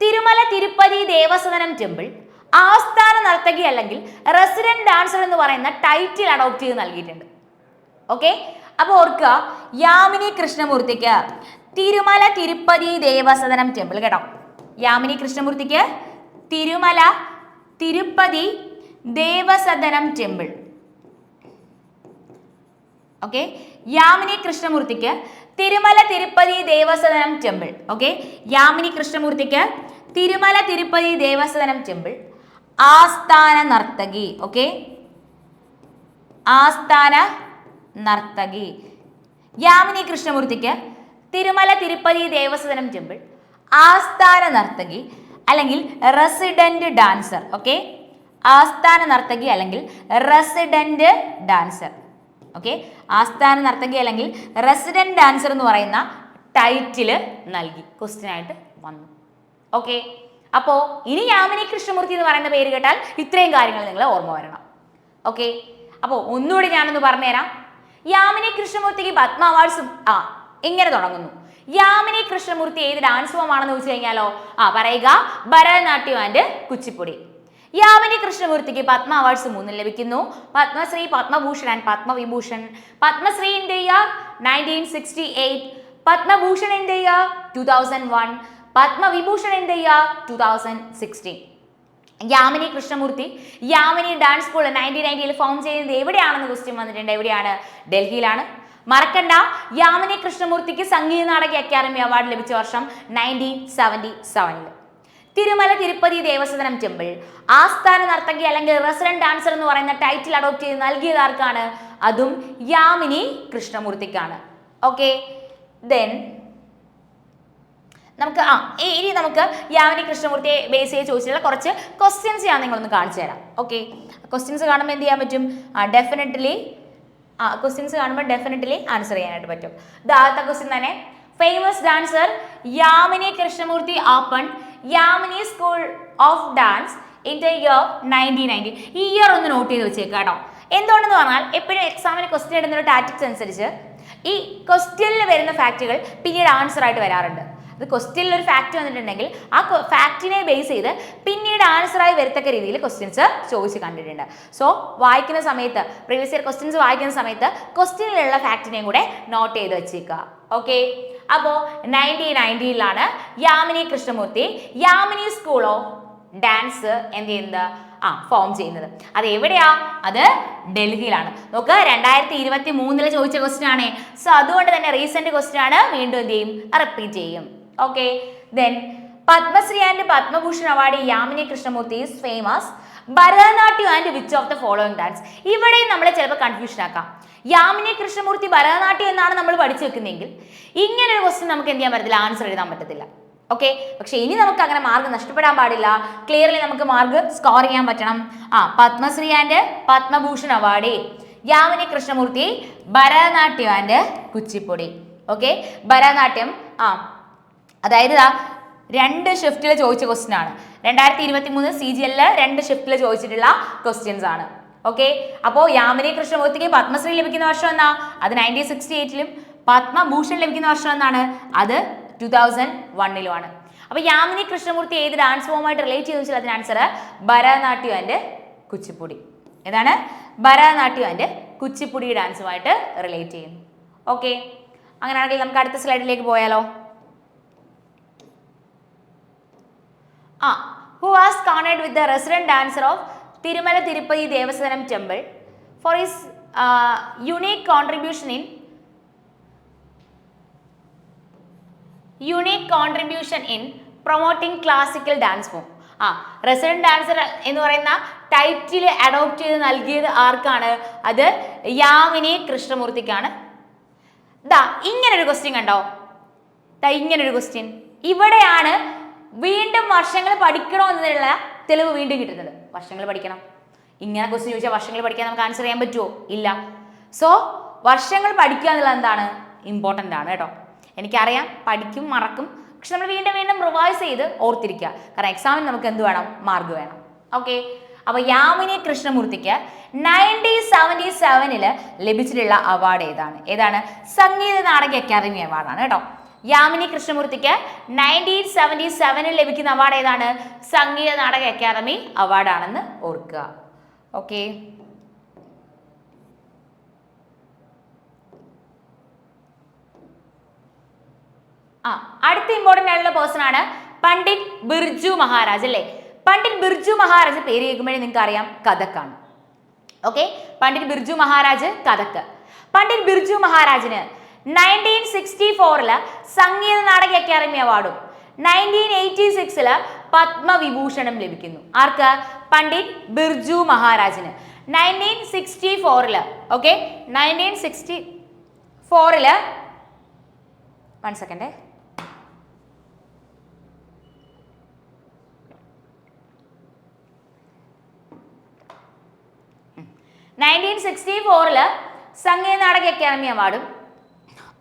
തിരുമല തിരുപ്പതി ദേവസദനം ടെമ്പിൾ ആസ്ഥാന നർത്തകി അല്ലെങ്കിൽ റെസിഡന്റ് ഡാൻസർ എന്ന് പറയുന്ന ടൈറ്റിൽ അഡോപ്റ്റ് ചെയ്ത് നൽകിയിട്ടുണ്ട്. ഓക്കെ, അപ്പോൾ ഓർക്കുക, യാമിനി കൃഷ്ണമൂർത്തിക്ക് തിരുമല തിരുപ്പതി ദേവസദനം ടെമ്പിൾ കേട്ടോ. യാമിനി കൃഷ്ണമൂർത്തിക്ക് തിരുമല തിരുപ്പതി ദേവസദനം ടെമ്പിൾ ഓക്കെ, യാമിനി കൃഷ്ണമൂർത്തിക്ക് തിരുമല തിരുപ്പതി ദേവസദനം ടെമ്പിൾ. ഓക്കെ, യാമിനി കൃഷ്ണമൂർത്തിക്ക് തിരുമല തിരുപ്പതി ദേവസദനം ടെമ്പിൾ ആസ്ഥാന നർത്തകി. ഓക്കെ, ആസ്ഥാന നർത്തകി. യാമിനി കൃഷ്ണമൂർത്തിക്ക് തിരുമല തിരുപ്പതി ദേവസദനം ടെമ്പിൾ ആസ്ഥാന നർത്തകി അല്ലെങ്കിൽ റെസിഡന്റ് ഡാൻസർ. ഓക്കെ, ആസ്ഥാന നർത്തകി അല്ലെങ്കിൽ റെസിഡന്റ് ഡാൻസർ. ഓക്കെ, ആസ്ഥാന നർത്തകി അല്ലെങ്കിൽ റെസിഡന്റ് ഡാൻസർ എന്ന് പറയുന്ന ടൈറ്റില് നൽകി ക്വസ്റ്റ്യൻ ആയിട്ട് വന്നു. ഓക്കെ, അപ്പോൾ ഇനി യാമിനി കൃഷ്ണമൂർത്തി എന്ന് പറയുന്ന പേര് കേട്ടാൽ ഇത്രയും കാര്യങ്ങൾ നിങ്ങൾ ഓർമ്മ വരണം. ഓക്കെ, അപ്പോൾ ഒന്നുകൂടി ഞാനൊന്ന് പറഞ്ഞുതരാം. യാമിനി കൃഷ്ണമൂർത്തിക്ക് പത്മ അവാർഡ്സും എങ്ങനെ തുടങ്ങുന്നു? യാമിനി കൃഷ്ണമൂർത്തി ഏത് ഡാൻസ് ഫോം ആണെന്ന് ചോദിച്ചു കഴിഞ്ഞാലോ പറയുക ഭരതനാട്യം ആൻഡ് കുച്ചിപ്പുടി. യാമിനി കൃഷ്ണമൂർത്തിക്ക് പത്മ അവാർഡ്സ് 3 ലഭിക്കുന്നു. Padma Shri, Padma Bhushan and Padma Vibhushan. Padma Shri in the year 1968, Padma Bhushan in the year 2001, Padma Vibhushan in the year 2016. Yamini Krishnamurthy Yamini dance school 1990 form ചെയ്യുന്നത് എവിടെയാണെന്ന് ക്വസ്റ്റ്യൻ വന്നിട്ടുണ്ട്. എവിടെയാണ്? ഡൽഹിയിലാണ്. മറക്കണ്ട, യാമിനി കൃഷ്ണമൂർത്തിക്ക് സംഗീത നാടക അക്കാദമി അവാർഡ് ലഭിച്ച വർഷം 1977. തിരുമല തിരുപ്പതി ദേവസദനം ടെമ്പിൾ ആസ്ഥാന നർത്തകി അല്ലെങ്കിൽ റെസിഡന്റ് ഡാൻസർ എന്ന് പറയുന്ന ടൈറ്റിൽ അഡോപ്റ്റ് ചെയ്ത് നൽകിയത് ആർക്കാണ്? അതും യാമിനി കൃഷ്ണമൂർത്തിക്കാണ്. ഓക്കെ, ദെൻ നമുക്ക് ഇനി നമുക്ക് യാമിനി കൃഷ്ണമൂർത്തിയെ ബേസ് ചെയ്ത് ചോദിച്ചിട്ടുള്ള കുറച്ച് ക്വസ്റ്റ്യൻസ് ഞാൻ നിങ്ങളൊന്ന് കാണിച്ചു തരാം. ഓക്കെ, ക്വസ്റ്റ്യൻസ് കാണുമ്പോൾ എന്ത് ചെയ്യാൻ പറ്റും? ക്വസ്റ്റ്യൻസ് കാണുമ്പോൾ ഡെഫിനറ്റ്ലി ആൻസർ ചെയ്യാനായിട്ട് പറ്റും. ആദ്യത്തെ ക്വസ്റ്റ്യൻ തന്നെ, famous dancer Yamini Krishnamurthy open Yamini school of dance in the year 1990. ഈ ഇയർ ഒന്ന് നോട്ട് ചെയ്ത് വെച്ചേക്കാം കേട്ടോ. എന്തുകൊണ്ടെന്ന് പറഞ്ഞാൽ എപ്പോഴും എക്സാമിന് ക്വസ്റ്റ്യൻ ഇടുന്ന ഒരു ടാറ്റിക്സ് അനുസരിച്ച് ഈ ക്വസ്റ്റ്യനിൽ വരുന്ന ഫാക്റ്റുകൾ പിന്നീട് ആൻസർ ആയിട്ട് വരാറുണ്ട്. അത് ക്വസ്റ്റ്യനിൽ ഒരു ഫാക്റ്റ് വന്നിട്ടുണ്ടെങ്കിൽ ആ ഫാക്റ്റിനെ ബേസ് ചെയ്ത് പിന്നീട് ആൻസറായി വരത്തക്ക രീതിയിൽ ക്വസ്റ്റ്യൻസ് ചോദിച്ച് കണ്ടിട്ടുണ്ട്. സോ വായിക്കുന്ന സമയത്ത് പ്രീവിയസ് ഇയർ ക്വസ്റ്റ്യൻസ് വായിക്കുന്ന സമയത്ത് ക്വസ്റ്റ്യനിലുള്ള ഫാക്റ്റിനെയും കൂടെ നോട്ട് ചെയ്ത് വെച്ചേക്കുക. ഓക്കെ, അപ്പോൾ 1990 Yamini Krishnamurthy Yamini school of dance എന്ത് ചെയ്യുന്നത് ഫോം ചെയ്യുന്നത്. അത് എവിടെയാ? അത് ഡൽഹിയിലാണ്. നോക്ക്, 2023 ചോദിച്ച ക്വസ്റ്റ്യൻ ആണ്. സോ അതുകൊണ്ട് തന്നെ റീസെന്റ് ക്വസ്റ്റ്യൻ ആണ്. വീണ്ടും എന്ത് ചെയ്യും? റിപ്പീറ്റ് ചെയ്യും. Okay, then Padma Shri and Padma Bhushan award Yamini Krishnamurthy is famous Bharatanatyam and which of the following dance. ഇവിടെയും നമ്മളെ ചിലപ്പോൾ കൺഫ്യൂഷൻ ആക്കാം. യാമിനി കൃഷ്ണമൂർത്തി ഭരതനാട്യം എന്നാണ് നമ്മൾ പഠിച്ചു വെക്കുന്നതെങ്കിൽ ഇങ്ങനെ ഒരു ക്വസ്റ്റ്യൻ നമുക്ക് എന്ത് ചെയ്യാൻ പറ്റത്തില്ല? ആൻസർ എഴുതാൻ പറ്റത്തില്ല. ഓക്കെ, പക്ഷെ ഇനി നമുക്ക് അങ്ങനെ മാർക്ക് നഷ്ടപ്പെടാൻ പാടില്ല. ക്ലിയർലി നമുക്ക് മാർക്ക് സ്കോർ ചെയ്യാൻ പറ്റണം. Padma Shri and Padma Bhushan award Yamini Krishnamurthy Bharatanatyam and Kuchipudi. Okay, Bharatanatyam അതായത് 2 ഷിഫ്റ്റിൽ ചോദിച്ച ക്വസ്റ്റ്യൻ ആണ്. 2023 CGL 2 ഷിഫ്റ്റിൽ ചോദിച്ചിട്ടുള്ള ക്വസ്റ്റ്യൻസ് ആണ്. ഓക്കെ, അപ്പോൾ യാമിനി കൃഷ്ണമൂർത്തിക്ക് പത്മശ്രീ ലഭിക്കുന്ന വർഷം എന്നാ? അത് 1968 പത്മഭൂഷൺ ലഭിക്കുന്ന വർഷം എന്നാണ്? അത് 2001 അപ്പോൾ യാമിനി കൃഷ്ണമൂർത്തി ഏത് ഡാൻസ് ഫോമായിട്ട് റിലേറ്റ് ചെയ്തു വെച്ചാൽ അതിന് ആൻസർ ഭരതനാട്യം ആൻഡ് കുച്ചിപ്പുടി. ഏതാണ്? ഭരതനാട്യം ആൻഡ് കുച്ചിപ്പുടി ഡാൻസുമായിട്ട് റിലേറ്റ് ചെയ്യുന്നു. ഓക്കെ, അങ്ങനെയാണെങ്കിൽ നമുക്ക് അടുത്ത സ്ലൈഡിലേക്ക് പോയാലോ? who was honored with the resident dancer of Tirumala Tirupati Devasanam Temple for his unique contribution in promoting classical dance form. Resident dancer എന്ന് പറയുന്ന ടൈറ്റിൽ അഡോപ്റ്റ് ചെയ്ത് നൽകിയത് ആർക്കാണ്? അത് യാമിനി കൃഷ്ണമൂർത്തിക്കാണ്. ഇങ്ങനൊരു ക്വസ്റ്റ്യൻ കണ്ടോ? ഇങ്ങനൊരു ക്വസ്റ്റ്യൻ ഇവിടെയാണ് വീണ്ടും വർഷങ്ങൾ പഠിക്കണോ എന്നുള്ള തെളിവ് വീണ്ടും കിട്ടുന്നത്. വർഷങ്ങൾ പഠിക്കണം. ഇങ്ങനെ ക്വസ്റ്റ്യൻ ചോദിച്ചാൽ വർഷങ്ങൾ പഠിക്കാൻ നമുക്ക് ആൻസർ ചെയ്യാൻ പറ്റുമോ? ഇല്ല. സോ വർഷങ്ങൾ പഠിക്കുക എന്നുള്ളത് എന്താണ്? ഇമ്പോർട്ടൻ്റ് ആണ് കേട്ടോ. എനിക്കറിയാം പഠിക്കും മറക്കും, പക്ഷെ നമ്മൾ വീണ്ടും വീണ്ടും റിവൈസ് ചെയ്ത് ഓർത്തിരിക്കുക. കാരണം എക്സാമിന് നമുക്ക് എന്ത് വേണം? മാർക്ക് വേണം. ഓക്കെ, അപ്പോൾ യാമിനി കൃഷ്ണമൂർത്തിക്ക് 1977 ലഭിച്ചിട്ടുള്ള അവാർഡ് ഏതാണ്? സംഗീത നാടക അക്കാദമി അവാർഡാണ് കേട്ടോ. യാമിനി കൃഷ്ണമൂർത്തിക്ക് 1977 ലഭിക്കുന്ന അവാർഡ് ഏതാണ്? സംഗീത നാടക അക്കാദമി അവാർഡാണെന്ന് ഓർക്കുക. ഓക്കെ, അടുത്ത ഇമ്പോർട്ടൻ്റ് ആയിട്ടുള്ള പേഴ്സൺ ആണ് പണ്ഡിറ്റ് ബിർജു മഹാരാജ് അല്ലേ? പണ്ഡിറ്റ് ബിർജു മഹാരാജ് പേര് കേൾക്കുമ്പോഴേ നിങ്ങൾക്ക് അറിയാം കഥക്കാണ്. ഓക്കെ, പണ്ഡിറ്റ് ബിർജു മഹാരാജ് കഥക്ക്. പണ്ഡിറ്റ് ബിർജു മഹാരാജിന് 1964 സംഗീത നാടക അക്കാദമി അവാർഡും 1986 പത്മവിഭൂഷണും ലഭിക്കുന്നു. ആർക്ക്? പണ്ഡിറ്റ് ബിർജു മഹാരാജിന് 1964 ഓക്കെ 1964 1 സെക്കൻഡ് 1964 സംഗീത നാടക അക്കാദമി അവാർഡും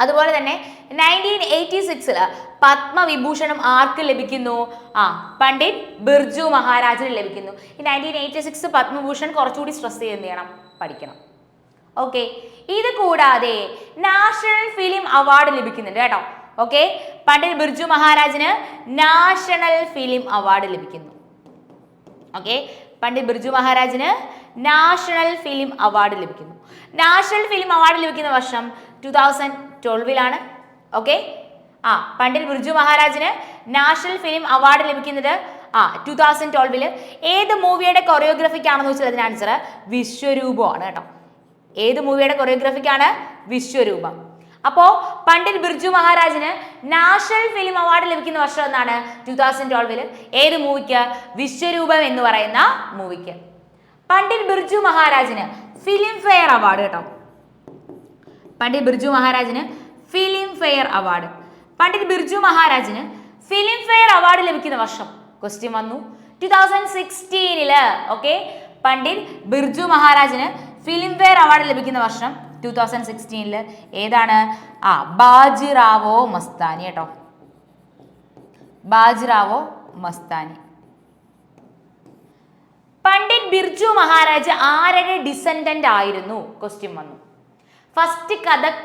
അതുപോലെ തന്നെ 1986 പത്മവിഭൂഷണം ആർക്ക് ലഭിക്കുന്നു? പണ്ഡിറ്റ് ബിർജു മഹാരാജിന് ലഭിക്കുന്നു. ഈ 1986 പത്മഭൂഷൺ കുറച്ചുകൂടി സ്ട്രെസ് ചെയ്യണം, പഠിക്കണം. ഓക്കെ, ഇത് കൂടാതെ നാഷണൽ ഫിലിം അവാർഡ് ലഭിക്കുന്നുണ്ട് കേട്ടോ. ഓക്കെ, പണ്ഡിറ്റ് ബിർജു മഹാരാജിന് നാഷണൽ ഫിലിം അവാർഡ് ലഭിക്കുന്നു. ഓക്കെ, പണ്ഡിറ്റ് ബിർജു മഹാരാജിന് നാഷണൽ ഫിലിം അവാർഡ് ലഭിക്കുന്നു. നാഷണൽ ഫിലിം അവാർഡ് ലഭിക്കുന്ന വർഷം 2012 ഓക്കെ, പണ്ഡിറ്റ് ബിർജു മഹാരാജിന് നാഷണൽ ഫിലിം അവാർഡ് ലഭിക്കുന്നത് 2012 ഏത് മൂവിയുടെ കൊറിയോഗ്രാഫിക്കാണെന്ന് വെച്ചാൽ അതിന് ആൻസർ വിശ്വരൂപമാണ് കേട്ടോ. ഏത് മൂവിയുടെ കൊറിയോഗ്രാഫിക്കാണ്? വിശ്വരൂപം. അപ്പോൾ പണ്ഡിറ്റ് ബിർജു മഹാരാജിന് നാഷണൽ ഫിലിം അവാർഡ് ലഭിക്കുന്ന വർഷം എന്നാണ് 2012 ഏത് മൂവിക്ക്? വിശ്വരൂപം എന്ന് പറയുന്ന മൂവിക്ക്. പണ്ഡിറ്റ് ബിർജു മഹാരാജിന് ഫിലിം ഫെയർ അവാർഡ് കേട്ടോ. പണ്ഡിറ്റ് ബിർജു മഹാരാജിന് Filmfare award. Pandit Birju മഹാരാജിന് ഫിലിം ഫെയർ അവാർഡ് ലഭിക്കുന്ന വർഷം ക്വസ്റ്റ്യൻ വന്നു 2016 ഓക്കെ. പണ്ഡിറ്റ് ബിർജു മഹാരാജിന് ഫിലിം ഫെയർ അവാർഡ് ലഭിക്കുന്ന വർഷം 2016 ഏതാണ്? ബാജിറാവോ മസ്താനി കേട്ടോ. ബാജിറാവോ മസ്താനി. പണ്ഡിറ്റ് ബിർജു മഹാരാജ് ആരുടെ ഡിസെൻഡന്റ് ആയിരുന്നു? ക്വസ്റ്റ്യൻ വന്നു. ഫസ്റ്റ് കഥക്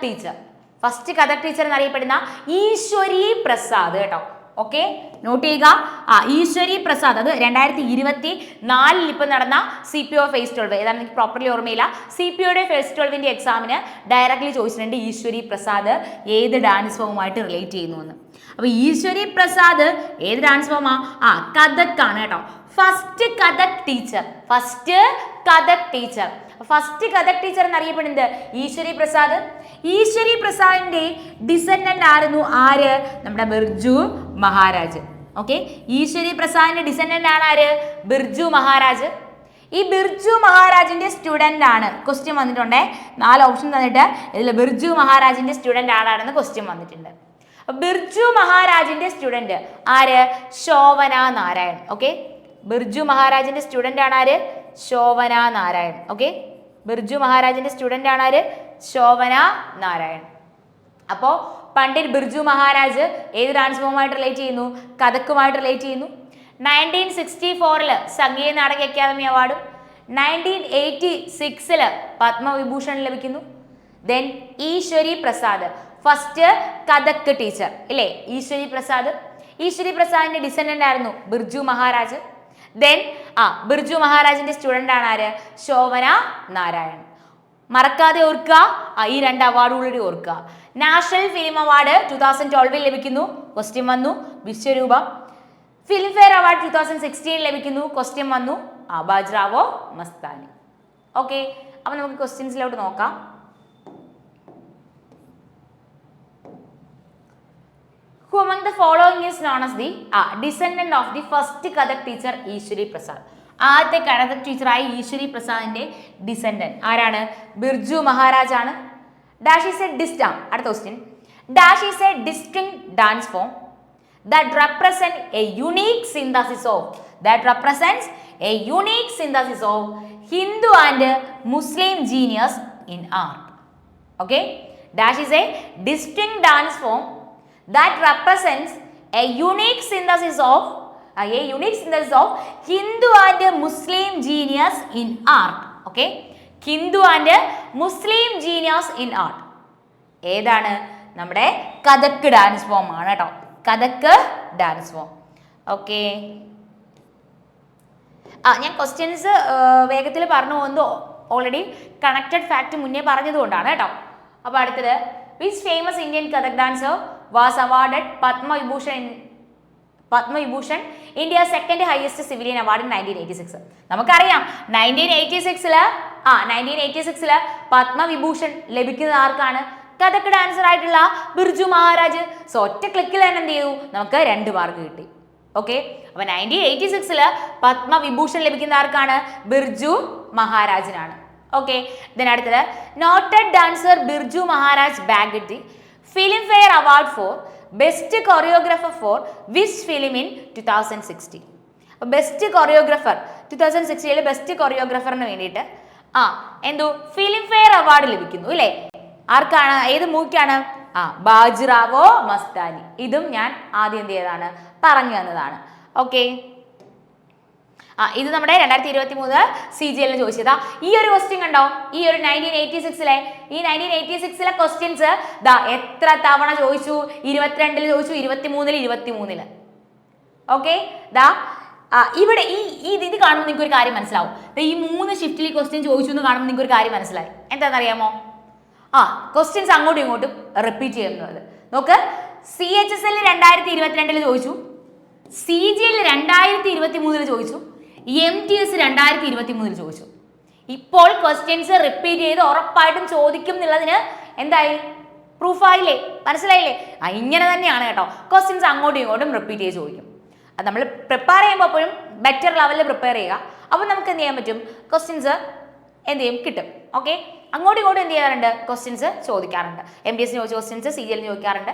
ടീച്ചർ എന്നറിയപ്പെടുന്ന ഈശ്വരി പ്രസാദ് കേട്ടോ. ഓക്കെ, നോട്ട് ചെയ്യുക. ഈശ്വരി പ്രസാദ്, അത് 2024 ഇപ്പം നടന്ന CPO ഫേസ് 12, ഏതാണ് എനിക്ക് പ്രോപ്പർലി ഓർമ്മയില്ല. CPOയുടെ ഫേസ് 12 എക്സാമിന് ഡയറക്ട്ലി ചോദിച്ചിട്ടുണ്ട് ഈശ്വരി പ്രസാദ് ഏത് ഡാൻസ് ഫോമുമായിട്ട് റിലേറ്റ് ചെയ്യുന്നു എന്ന്. അപ്പൊ ഈശ്വരി പ്രസാദ് ഏത് ഡാൻസ് ഫോമാ? കഥക് ആണ് കേട്ടോ. ഫസ്റ്റ് കഥക് ടീച്ചർ എന്നറിയപ്പെടുന്നത് ഈശ്വരി പ്രസാദ്. ഈശ്വരി പ്രസാദിന്റെ ഡിസെൻഡന്റ് ആയിരുന്നു ആര്? നമ്മുടെ ബിർജു മഹാരാജ്. ഓക്കെ, ഈശ്വരി പ്രസാദിന്റെ ഡിസെൻഡന്റ് ആണ് ആര്? ബിർജു മഹാരാജ്. ഈ ബിർജു മഹാരാജിന്റെ സ്റ്റുഡന്റ് ആണ്. ക്വസ്റ്റ്യൻ വന്നിട്ടുണ്ടേ, 4 ഓപ്ഷൻ തന്നിട്ട് ഇതിൽ ബിർജു മഹാരാജിന്റെ സ്റ്റുഡന്റ് ആരാണെന്ന് ക്വസ്റ്റ്യൻ വന്നിട്ടുണ്ട്. ബിർജു മഹാരാജിന്റെ സ്റ്റുഡന്റ് ആര്? ശോഭന നാരായൺ. ഓക്കെ, ബിർജു മഹാരാജിന്റെ സ്റ്റുഡന്റ് ആണ് ആര്? ശോഭന നാരായൺ. ഓക്കെ, ബിർജു മഹാരാജിന്റെ സ്റ്റുഡന്റ് ആണ് ആര്? ശോഭന നാരായൺ. അപ്പോൾ പണ്ഡിറ്റ് ബിർജു മഹാരാജ് ഏത് ഡാൻസ് ഫോമുമായിട്ട് റിലേറ്റ് ചെയ്യുന്നു? കഥക്കുമായിട്ട് റിലേറ്റ് ചെയ്യുന്നു. 1964 സംഗീത നാടക അക്കാദമി അവാർഡും 1986 പത്മവിഭൂഷൺ ലഭിക്കുന്നു. ദെൻ ഈശ്വരി പ്രസാദ് ഫസ്റ്റ് കഥക് ടീച്ചർ ഇല്ലേ? ഈശ്വരി പ്രസാദിന്റെ ഡിസെൻഡന്റ് ആയിരുന്നു ബിർജു മഹാരാജ്. ദെൻ ബിർജു മഹാരാജിന്റെ സ്റ്റുഡന്റ് ആണ് ആര്? ശോഭന നാരായൺ. മറക്കാതെ ഓർക്കുക, ഈ 2 അവാർഡ് കൂടി ഓർക്കുക. നാഷണൽ ഫിലിം അവാർഡ് 2012 ലഭിക്കുന്നു, ക്വസ്റ്റ്യൻ വന്നു വിശ്വരൂപം. ഫിലിം ഫെയർ അവാർഡ് 2016 ലഭിക്കുന്നു, ക്വസ്റ്റ്യൻ വന്നു ബാജിറാവോ മസ്താനി. ഓക്കെ, അപ്പൊ നമുക്ക് ക്വസ്റ്റ്യൻസിലോട്ട് നോക്കാം. Who among the following is known as the descendant of the first Kathak teacher ഈശ്വരി പ്രസാദ്? ആദ്യത്തെ കഥക് ടീച്ചറായി ഈശ്വരി പ്രസാദിന്റെ ഡിസെൻഡന്റ് ആരാണ്? ബിർജു മഹാരാജ് ആണ്. ഡാഷ് ഈസ് എ അടുത്ത question. Dash is A distinct dance form that represents a unique synthesis of Hindu and Muslim genius in art. Okay, dash is a distinct dance form that represents a unique synthesis of Hindu and Muslim genius in art. Okay, Hindu and Muslim genius in art. ഏതാണ്? നമ്മുടെ Kathak dance form ആണ് കേട്ടോ. Kathak dance form. Okay, ഞാൻ questions വേഗത്തിൽ പറഞ്ഞു പോകുന്നത് already connected fact മുന്നേ പറഞ്ഞതുകൊണ്ടാണ് കേട്ടോ. അപ്പോൾ അടുത്തത്, which famous Indian Kathak dancer was awarded Padma Vibhushan, India second highest civilian award in 1986. നമുക്കറിയാം 1986 പത്മവിഭൂഷൺ ലഭിക്കുന്നത് ആർക്കാണ്? കഥക് ഡാൻസർ ആയിട്ടുള്ള ബിർജു മഹാരാജ്. സോ ഒറ്റ ക്ലിക്കിൽ തന്നെ എന്ത് ചെയ്തു? നമുക്ക് 2 മാർക്ക് കിട്ടി. ഓക്കെ, അപ്പൊ 1986 പത്മവിഭൂഷൺ ലഭിക്കുന്ന ആർക്കാണ്? ബിർജു മഹാരാജിനാണ്. ഓക്കെ, അടുത്തത് noted dancer Birju Maharaj bagged the Filmfare award for best choreographer for which film in 2016. Best choreographer 2016 best കൊറിയോഗ്രാഫറിന് വേണ്ടിയിട്ട് ഫിലിം ഫെയർ അവാർഡ് ലഭിക്കുന്നു അല്ലേ? ആർക്കാണ്? ഏത് മൂവിക്കാണ്? ബാജിറാവോ മസ്താനി. ഇതും ഞാൻ ആദ്യം എന്ത് ചെയ്തതാണ്? പറഞ്ഞു തന്നതാണ്. ഓക്കെ, ഇത് നമ്മുടെ 2023 CGL ചോദിച്ചതാ. ഈ ഒരു ക്വസ്റ്റ്യൻ കണ്ടോ? ഈ ഒരു 1986 ക്വസ്റ്റ്യൻസ് എത്ര തവണ ചോദിച്ചു? 22 ചോദിച്ചു, 23. ഓക്കെ, ഇവിടെ ഇത് കാണുമ്പോൾ നിങ്ങൾക്ക് ഒരു കാര്യം മനസ്സിലാവും. ഈ 3 ഷിഫ്റ്റിൽ ക്വസ്റ്റ്യൻ ചോദിച്ചു എന്ന് കാണുമ്പോൾ നിങ്ങൾക്ക് ഒരു കാര്യം മനസ്സിലായി. എന്താണെന്നറിയാമോ? ക്വസ്റ്റ്യൻസ് അങ്ങോട്ടും ഇങ്ങോട്ടും റിപ്പീറ്റ് ചെയ്യുന്നത്. നോക്ക്, CHSL 2022 ചോദിച്ചു, CGL 2023 ചോദിച്ചു, MTS 2023 ചോദിച്ചു. ഇപ്പോൾ ക്വസ്റ്റ്യൻസ് റിപ്പീറ്റ് ചെയ്ത് ഉറപ്പായിട്ടും ചോദിക്കും എന്നുള്ളതിന് എന്തായി? പ്രൂഫായില്ലേ? മനസ്സിലായില്ലേ? ഇങ്ങനെ തന്നെയാണ് കേട്ടോ. ക്വസ്റ്റ്യൻസ് അങ്ങോട്ടും ഇങ്ങോട്ടും റിപ്പീറ്റ് ചെയ്ത് ചോദിക്കും. അത് നമ്മൾ പ്രിപ്പയർ ചെയ്യുമ്പോൾ എപ്പോഴും ബെറ്റർ ലെവലിൽ പ്രിപ്പയർ ചെയ്യുക. അപ്പോൾ നമുക്ക് എന്ത് ചെയ്യാൻ പറ്റും? ക്വസ്റ്റ്യൻസ് എന്ത് ചെയ്യും? കിട്ടും. ഓക്കെ, അങ്ങോട്ടും ഇങ്ങോട്ടും എന്ത് ചെയ്യാറുണ്ട്? ക്വസ്റ്റ്യൻസ് ചോദിക്കാറുണ്ട്. MTS ചോദിച്ച ക്വസ്റ്റ്യൻസ് CGL ചോദിക്കാറുണ്ട്,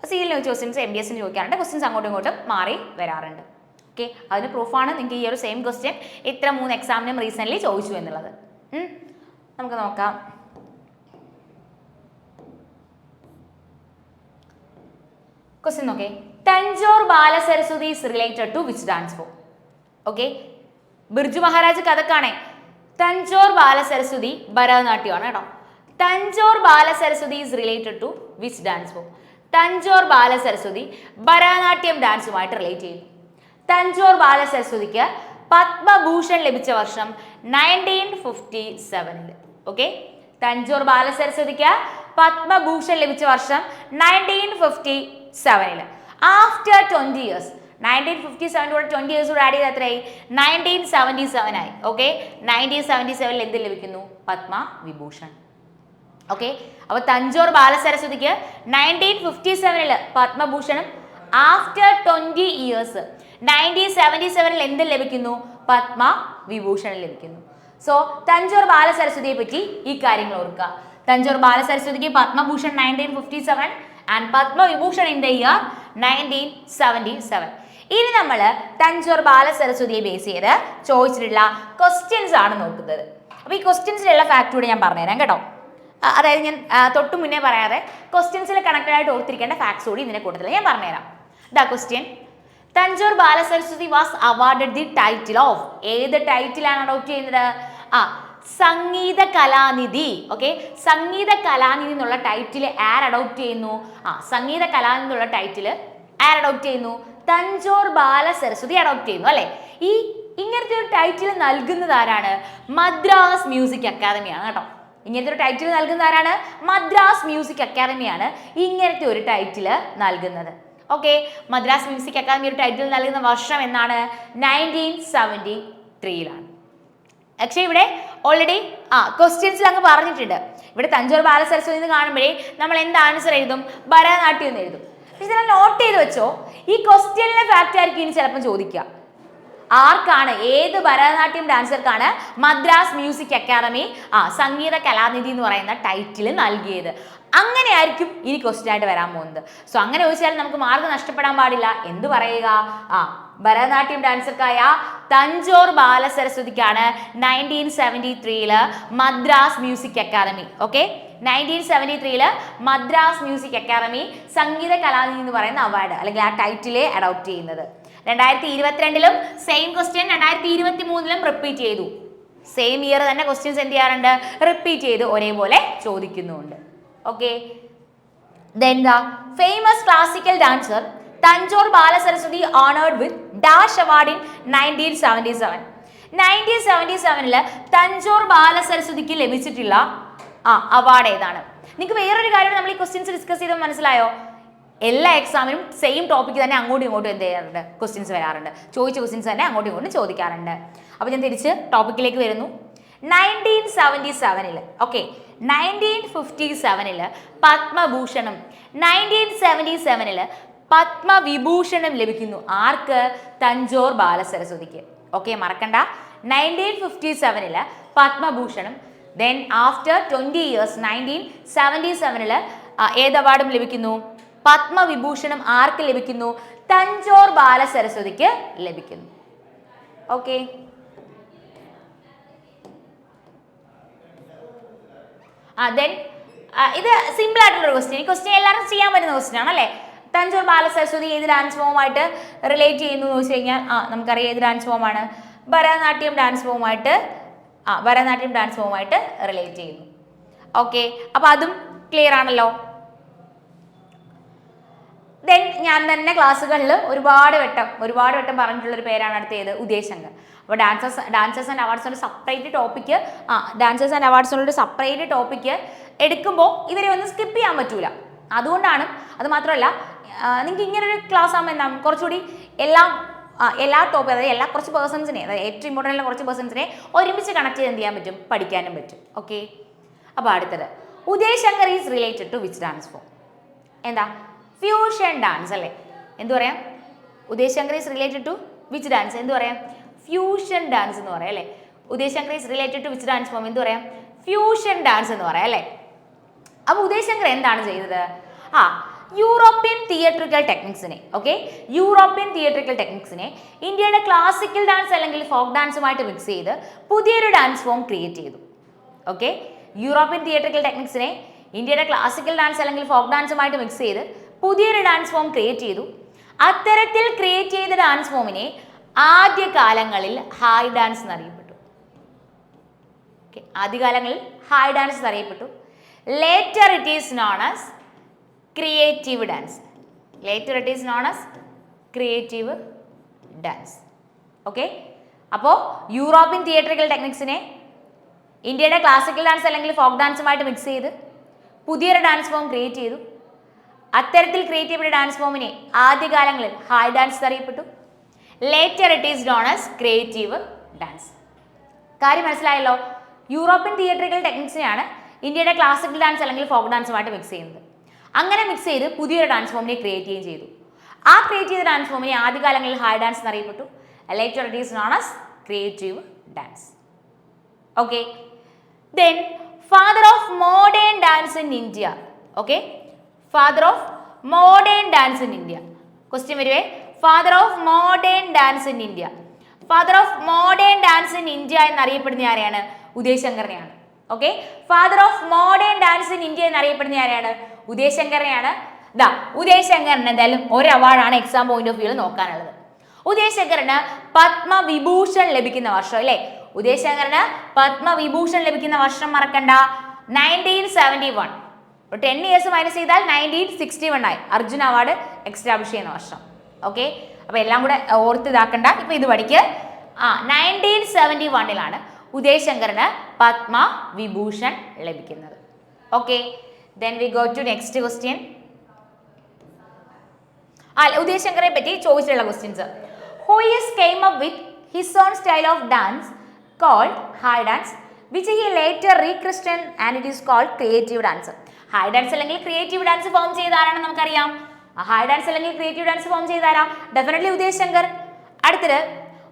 CGL ചോദിച്ച ക്വസ്റ്റ്യൻസ് MTS ചോദിക്കാറുണ്ട്. ക്വസ്റ്റ്യൻസ് അങ്ങോട്ടും ഇങ്ങോട്ടും മാറി വരാറുണ്ട്. ഓക്കെ, അതിന് പ്രൂഫാണ് നിങ്ങൾക്ക് ഈ ഒരു സെയിം ക്വസ്റ്റ്യൻ ഇത്ര 3 എക്സാമിനും റീസെൻ്റ്ലി ചോദിച്ചു എന്നുള്ളത്. നമുക്ക് നോക്കാം. ക്വസ്റ്റ്യൻ നോക്കേ, Tanjore Balasaraswati is related to which dance form? Okay, Birju Maharaj കഥക്കാണേ. തഞ്ചോർ ബാലസരസ്വതി ഭരതനാട്യമാണ് കേട്ടോ. Tanjore Balasaraswati is related to which dance form? Tanjore Balasaraswati Bharatanatyam ഡാൻസുമായിട്ട് റിലേറ്റ് ചെയ്യുന്നു. തഞ്ചോർ ബാലസരസ്വതിക്ക് പത്മഭൂഷൺ ലഭിച്ച വർഷം 1957. ഓക്കെ, തഞ്ചോർ ബാലസരസ്വതിക്ക് പത്മഭൂഷൺ ലഭിച്ച വർഷം 1957. ആഫ്റ്റർ 20 years 1957 20 years കൂടെ ആഡ് ചെയ്ത് എത്രയായി? 1977 ആയി. ഓക്കെ, 1977 എന്ത് ലഭിക്കുന്നു? പത്മവിഭൂഷൺ. ഓക്കെ, അപ്പൊ തഞ്ചോർ ബാലസരസ്വതിക്ക് 1957 പത്മഭൂഷണും ആഫ്റ്റർ 20 years 1977 എന്ത് ലഭിക്കുന്നു? പത്മവിഭൂഷൺ ലഭിക്കുന്നു. സോ തഞ്ചോർ ബാലസരസ്വതിയെ പറ്റി ഈ കാര്യങ്ങൾ ഓർക്കുക. തഞ്ചോർ ബാലസരസ്വതിക്ക് Padma Bhushan 1957 and Padma Vibhushan in the year 1977. ഇനി നമ്മൾ തഞ്ചോർ ബാലസരസ്വതിയെ ബേസ് ചെയ്ത് ചോദിച്ചിട്ടുള്ള ക്വസ്റ്റ്യൻസ് ആണ് നോക്കുന്നത്. അപ്പോൾ ഈ ക്വസ്റ്റ്യൻസിലുള്ള ഫാക്ട് കൂടി ഞാൻ പറഞ്ഞുതരാം കേട്ടോ. അതായത് ഞാൻ തൊട്ട് മുന്നേ പറയാതെ ക്വസ്റ്റ്യൻസിൽ കണക്റ്റഡ് ആയിട്ട് ഓർത്തിരിക്കേണ്ട ഫാക്ട്സ് കൂടി ഇതിനെ കൂട്ടത്തിൽ ഞാൻ പറഞ്ഞുതരാം. The question, Tanjore Balasaraswati was awarded the title of. ഏത് ടൈറ്റിലാണ് അഡോപ്റ്റ് ചെയ്യുന്നത്? സംഗീത കലാനിധി. ഓക്കെ, സംഗീത കലാനിധി എന്നുള്ള ടൈറ്റിൽ ആര് അഡോപ്റ്റ് ചെയ്യുന്നു? സംഗീത കലാനിധി എന്നുള്ള ടൈറ്റിൽ ആര് അഡോപ്റ്റ് ചെയ്യുന്നു? തഞ്ചോർ ബാലസരസ്വതി അഡോപ്റ്റ് ചെയ്യുന്നു അല്ലെ. ഇങ്ങനത്തെ ഒരു ടൈറ്റിൽ നൽകുന്നത് ആരാണ്? മദ്രാസ് മ്യൂസിക് അക്കാദമിയാണ് കേട്ടോ. ഇങ്ങനത്തെ ഒരു ടൈറ്റിൽ നൽകുന്ന ആരാണ്? മദ്രാസ് മ്യൂസിക് അക്കാദമിയാണ് ഇങ്ങനത്തെ ഒരു ടൈറ്റിൽ നൽകുന്നത്. ഓക്കെ, മദ്രാസ് മ്യൂസിക് അക്കാദമി ഒരു ടൈറ്റിൽ നൽകുന്ന വർഷം എന്നാണ്? 1973. പക്ഷേ ഇവിടെ ഓൾറെഡി ക്വസ്റ്റ്യൻസിൽ അങ്ങ് പറഞ്ഞിട്ടുണ്ട്. ഇവിടെ തഞ്ചോർ ബാലസരസ്വതി എന്ന് കാണുമ്പോഴേ നമ്മൾ എന്ത് ആൻസർ എഴുതും? ഭരതനാട്യം എന്ന് എഴുതും. പക്ഷെ നിങ്ങൾ നോട്ട് ചെയ്ത് വെച്ചോ, ഈ ക്വസ്റ്റ്യനിലെ ഫാക്റ്റ് ആയിരിക്കും ഇനി ചിലപ്പോൾ ചോദിക്കുക. ആർക്കാണ്, ഏത് ഭരതനാട്യം ഡാൻസർക്കാണ് മദ്രാസ് മ്യൂസിക് അക്കാദമി സംഗീത കലാനിധി എന്ന് പറയുന്ന ടൈറ്റിൽ നൽകിയത്? അങ്ങനെയായിരിക്കും ഇനി ക്വസ്റ്റ്യൻ ആയിട്ട് വരാൻ പോകുന്നത്. സോ അങ്ങനെ ചോദിച്ചാൽ നമുക്ക് മാർക്ക് നഷ്ടപ്പെടാൻ പാടില്ല. എന്ത് പറയുക? ഭരതനാട്യം ഡാൻസർക്കായ തഞ്ചോർ ബാലസരസ്വതിക്കാണ് 1973 Madras music academy. Okay, 1973 Madras music academy Sangeetha Kalanidhi എന്ന് പറയുന്ന അവാർഡ് അല്ലെങ്കിൽ ആ ടൈറ്റിലെ അഡോപ്റ്റ് ചെയ്യുന്നത്. 2022 സെയിം ക്വസ്റ്റ്യൻ 2023 റിപ്പീറ്റ് ചെയ്തു. സെയിം ഇയർ തന്നെ ക്വസ്റ്റ്യൻസ് എന്ത് ചെയ്യാറുണ്ട്? റിപ്പീറ്റ് ചെയ്ത് ഒരേപോലെ ചോദിക്കുന്നുണ്ട്. Okay, then the famous classical dancer Tanjore Balasaraswati honored with dash award in 1977. 1977 Tanjore ബാലസരസ്വതിക്ക് ലഭിച്ചിട്ടുള്ള അവാർഡ് ഏതാണ്? നിങ്ങൾക്ക് വേറൊരു കാര്യം നമ്മൾ ഈ ക്വസ്റ്റ്യൻസ് ഡിസ്കസ് ചെയ്തപ്പോൾ മനസ്സിലായോ? എല്ലാ എക്സാമിനും സെയിം ടോപ്പിക്ക് തന്നെ അങ്ങോട്ടും ഇങ്ങോട്ടും എന്ത് ചെയ്യാറുണ്ട്, ക്വസ്റ്റ്യൻസ് വരാറുണ്ട്. ചോദിച്ച ക്വസ്റ്റ്യൻസ് തന്നെ അങ്ങോട്ടും ഇങ്ങോട്ടും ചോദിക്കാറുണ്ട്. അപ്പോൾ ഞാൻ തിരിച്ച് ടോപ്പിക്കിലേക്ക് വരുന്നു. 1977 ഓക്കെ 1957 പത്മഭൂഷണം, 1977 പത്മവിഭൂഷണം ലഭിക്കുന്നു. ആർക്ക്? തഞ്ചോർ ബാലസരസ്വതിക്ക്. ഓക്കെ, മറക്കണ്ട. 1957 പത്മഭൂഷണം. ദെൻ ആഫ്റ്റർ 20 years 1977 ഏത് അവാർഡും ലഭിക്കുന്നു? പത്മവിഭൂഷണം ആർക്ക് ലഭിക്കുന്നു? തഞ്ചോർ ബാലസരസ്വതിക്ക് ലഭിക്കുന്നു. ഓക്കെ, ദെൻ ഇത് സിമ്പിൾ ആയിട്ടുള്ള ഒരു ക്വസ്റ്റ്യൻ. ഈ ക്വസ്റ്റ്യൻ എല്ലാവരും ചെയ്യാൻ പറ്റുന്ന ക്വസ്റ്റ്യൻ ആണ് അല്ലേ? തഞ്ചോർ ബാലസരസ്വതി ഏത് ഡാൻസ് ഫോമായിട്ട് റിലേറ്റ് ചെയ്യുന്നു എന്ന് വെച്ച് കഴിഞ്ഞാൽ നമുക്കറിയാം ഏത് ഡാൻസ് ഫോമാണ്? ഭരതനാട്യം ഡാൻസ് ഫോമായിട്ട് ഭരതനാട്യം ഡാൻസ് ഫോമായിട്ട് റിലേറ്റ് ചെയ്യുന്നു. ഓക്കെ, അപ്പോൾ അതും ക്ലിയർ ആണല്ലോ. ദെൻ ഞാൻ തന്നെ ക്ലാസ്സുകളിൽ ഒരുപാട് വട്ടം പറഞ്ഞിട്ടുള്ളൊരു പേരാണ് അടുത്തേത്, ഉദയ് ശങ്കർ. അപ്പോൾ ഡാൻസേഴ്സ് ആൻഡ് അവാർഡ്സിൻ്റെ സെപ്പറേറ്റ് ടോപ്പിക്ക് ഡാൻസേഴ്സ് ആൻഡ് അവാർഡ്സിനുള്ള സെപ്പറേറ്റ് ടോപ്പിക്ക് എടുക്കുമ്പോൾ ഇവരെ ഒന്നും സ്കിപ്പ് ചെയ്യാൻ പറ്റൂല. അതുകൊണ്ടാണ്. അത് മാത്രമല്ല, നിങ്ങൾക്ക് ഇങ്ങനൊരു ക്ലാസ് ആകുമ്പോൾ എന്താ കുറച്ചുകൂടി എല്ലാ ടോപ്പിക്, അതായത് കുറച്ച് പേഴ്സൺസിനെ, അതായത് ഏറ്റവും ഇമ്പോർട്ടൻ്റ് കുറച്ച് പേഴ്സൺസിനെ ഒരുമിച്ച് കണക്ട് ചെയ്ത് എന്ത് ചെയ്യാൻ പറ്റും, പഠിക്കാനും പറ്റും. ഓക്കെ, അപ്പോൾ അടുത്തത് Uday Shankar is related to which dance form? എന്താ? ഫ്യൂഷൻ ഡാൻസ് അല്ലേ? എന്തു പറയാം? Uday Shankar is related to which dance? എന്തു പറയാം? ഫ്യൂഷൻ ഡാൻസ് എന്ന് പറയാം അല്ലേ? Uday Shankar is related to which dance form? എന്തു പറയാം? ഫ്യൂഷൻ ഡാൻസ് എന്ന് പറയാം അല്ലേ? അപ്പോൾ ഉദയ് ശങ്കർ എന്താണ് ചെയ്തത്? യൂറോപ്യൻ തിയേറ്ററിക്കൽ ടെക്നിക്സിനെ ഇന്ത്യയുടെ ക്ലാസിക്കൽ ഡാൻസ് അല്ലെങ്കിൽ ഫോക്ക് ഡാൻസുമായിട്ട് മിക്സ് ചെയ്ത് പുതിയൊരു ഡാൻസ് ഫോം ക്രിയേറ്റ് ചെയ്തു. ഓക്കെ, യൂറോപ്യൻ തിയേറ്ററിക്കൽ ടെക്നിക്സിനെ ഇന്ത്യയുടെ ക്ലാസിക്കൽ ഡാൻസ് അല്ലെങ്കിൽ ഫോക്ക് ഡാൻസുമായിട്ട് മിക്സ് ചെയ്ത് പുതിയൊരു ഡാൻസ് ഫോം ക്രിയേറ്റ് ചെയ്തു. അത്തരത്തിൽ ക്രിയേറ്റ് ചെയ്ത ഡാൻസ് ഫോമിനെ ആദ്യകാലങ്ങളിൽ ഹായ് ഡാൻസ് എന്നറിയപ്പെട്ടു. ഓക്കെ, ആദ്യകാലങ്ങളിൽ ഹായ് ഡാൻസ് എന്നറിയപ്പെട്ടു. Later it is known as creative dance. Okay, അപ്പോൾ യൂറോപ്യൻ തിയേറ്ററിക്കൽ ടെക്നിക്സിനെ ഇന്ത്യയുടെ ക്ലാസിക്കൽ ഡാൻസ് അല്ലെങ്കിൽ ഫോക്ക് ഡാൻസുമായിട്ട് മിക്സ് ചെയ്ത് പുതിയൊരു ഡാൻസ് ഫോം ക്രിയേറ്റ് ചെയ്തു. അത്തരത്തിൽ ക്രിയേറ്റ് ചെയ്യപ്പെട്ട ഡാൻസ് ഫോമിനെ ആദ്യകാലങ്ങളിൽ ഹായ് ഡാൻസ് അറിയപ്പെട്ടു. Later it is known as creative dance. കാര്യം മനസ്സിലായല്ലോ? യൂറോപ്യൻ തിയേറ്ററിക്കൽ ടെക്നിക്സിനെയാണ് ഇന്ത്യയുടെ ക്ലാസിക്കൽ ഡാൻസ് അല്ലെങ്കിൽ ഫോക്ക് ഡാൻസുമായിട്ട് മിക്സ് ചെയ്യുന്നത്. അങ്ങനെ മിക്സ് ചെയ്ത് പുതിയൊരു ഡാൻസ് ഫോമിനെ ക്രിയേറ്റ് ചെയ്യുകയും ചെയ്തു. ആ ക്രിയേറ്റ് ചെയ്ത ഡാൻസ് ഫോമിനെ ആദ്യകാലങ്ങളിൽ ഹായ് ഡാൻസ് എന്നറിയപ്പെട്ടു. Later it is known as creative dance. Okay, then father of modern dance in India. Okay, father of modern dance in India. Question വരുവേ, father of modern dance in India. Father of modern dance in India എന്നറിയപ്പെടുന്ന ആരെയാണ്? ഉദയ് ശങ്കറിനെയാണ്. Okay, father of modern dance in India എന്നറിയപ്പെടുന്ന ആരെയാണ്? ഉദയ് ശങ്കറിനെയാണ്. ഉദയ് ശങ്കറിന് എന്തായാലും ഒരു അവാർഡാണ് exam point of വ്യൂവിൽ നോക്കാനുള്ളത്. ഉദയ് ശങ്കറിന് പത്മവിഭൂഷൺ ലഭിക്കുന്ന വർഷം അല്ലേ? ഉദയ് ശങ്കറിന് പത്മവിഭൂഷൺ ലഭിക്കുന്ന വർഷം മറക്കണ്ട, 1971. 10 years മൈനസ് ചെയ്താൽ 1961 ആയി. അർജുന അവാർഡ് എക്സ്റ്റാബ്ലിഷ് ചെയ്യുന്ന വർഷം. ഓക്കെ, അപ്പോൾ എല്ലാം കൂടെ ഓർത്ത് ഇതാക്കണ്ട. ഇപ്പൊ ഇത് പഠിക്ക്. 1971 ഉദയ് ശങ്കറിന് പത്മവിഭൂഷൺ ലഭിക്കുന്നത്. Okay, then we go to next question. Uday ശങ്കറെ പറ്റി ചോദിച്ചിട്ടുള്ള questions. Who is came up with his own style of dance called high dance, which he later rechristened and it is called creative dance. High dance അല്ലെങ്കിൽ creative dance form ചെയ്ത ആരാണെന്ന് നമുക്കറിയാം. Hi dance അല്ലെങ്കിൽ creative dance form ചെയ്ത ആരാ? Definitely Uday Shankar. അടുത്തത്,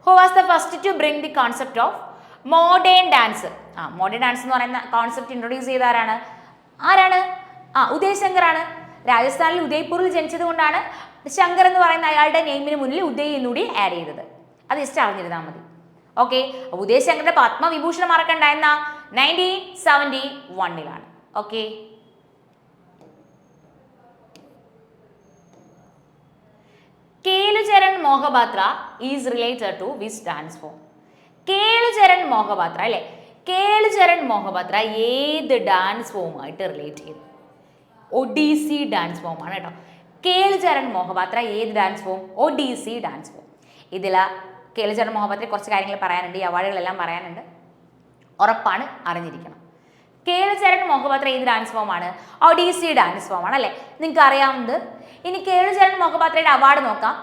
who was the first to bring the concept of modern dance? Modern dance എന്ന് പറയുന്ന കോൺസെപ്റ്റ് ഇൻട്രൊഡ്യൂസ് ചെയ്ത ആരാണ്? ഉദയ് ശങ്കർ ആണ്. രാജസ്ഥാനിൽ ഉദയ്പൂരിൽ ജനിച്ചത് കൊണ്ടാണ് ശങ്കർ എന്ന് പറയുന്ന അയാളുടെ നെയിമിന് മുന്നിൽ ഉദയ് എന്നുകൂടി ആഡ് ചെയ്തത്. അത് ജസ്റ്റ് അറിഞ്ഞിരുന്നാൽ മതി. ഓക്കെ, ഉദയ് ശങ്കറിന്റെ പത്മവിഭൂഷണം മറക്കണ്ട, എന്നാ 1971. Okay, Kelucharan Mohapatra is related to which dance form? Kelucharan Mohapatra അല്ലേ? കേലുചരൺ മോഹപാത്ര ഏത് ഡാൻസ് ഫോമായിട്ട് റിലേറ്റ് ചെയ്തു? ഒഡീസി ഡാൻസ് ഫോം ആണ് കേട്ടോ. കേലുചരൺ മോഹപാത്ര ഏത് dance form? Odissi dance form. ഇതിൽ കേലുചരൺ മോഹപാത്രയെ കുറച്ച് കാര്യങ്ങൾ പറയാനുണ്ട്, ഈ അവാർഡുകളെല്ലാം പറയാനുണ്ട്, ഉറപ്പാണ് അറിഞ്ഞിരിക്കണം. കേളുചരൺ മോഹപാത്ര ഏത് ഡാൻസ് ഫോമാണ്? ഒഡീസി ഡാൻസ് ഫോമാണ് അല്ലേ, നിങ്ങൾക്ക് അറിയാവുന്നത്. ഇനി കേളുചരൺ മോഹപാത്രയുടെ അവാർഡ് നോക്കാം.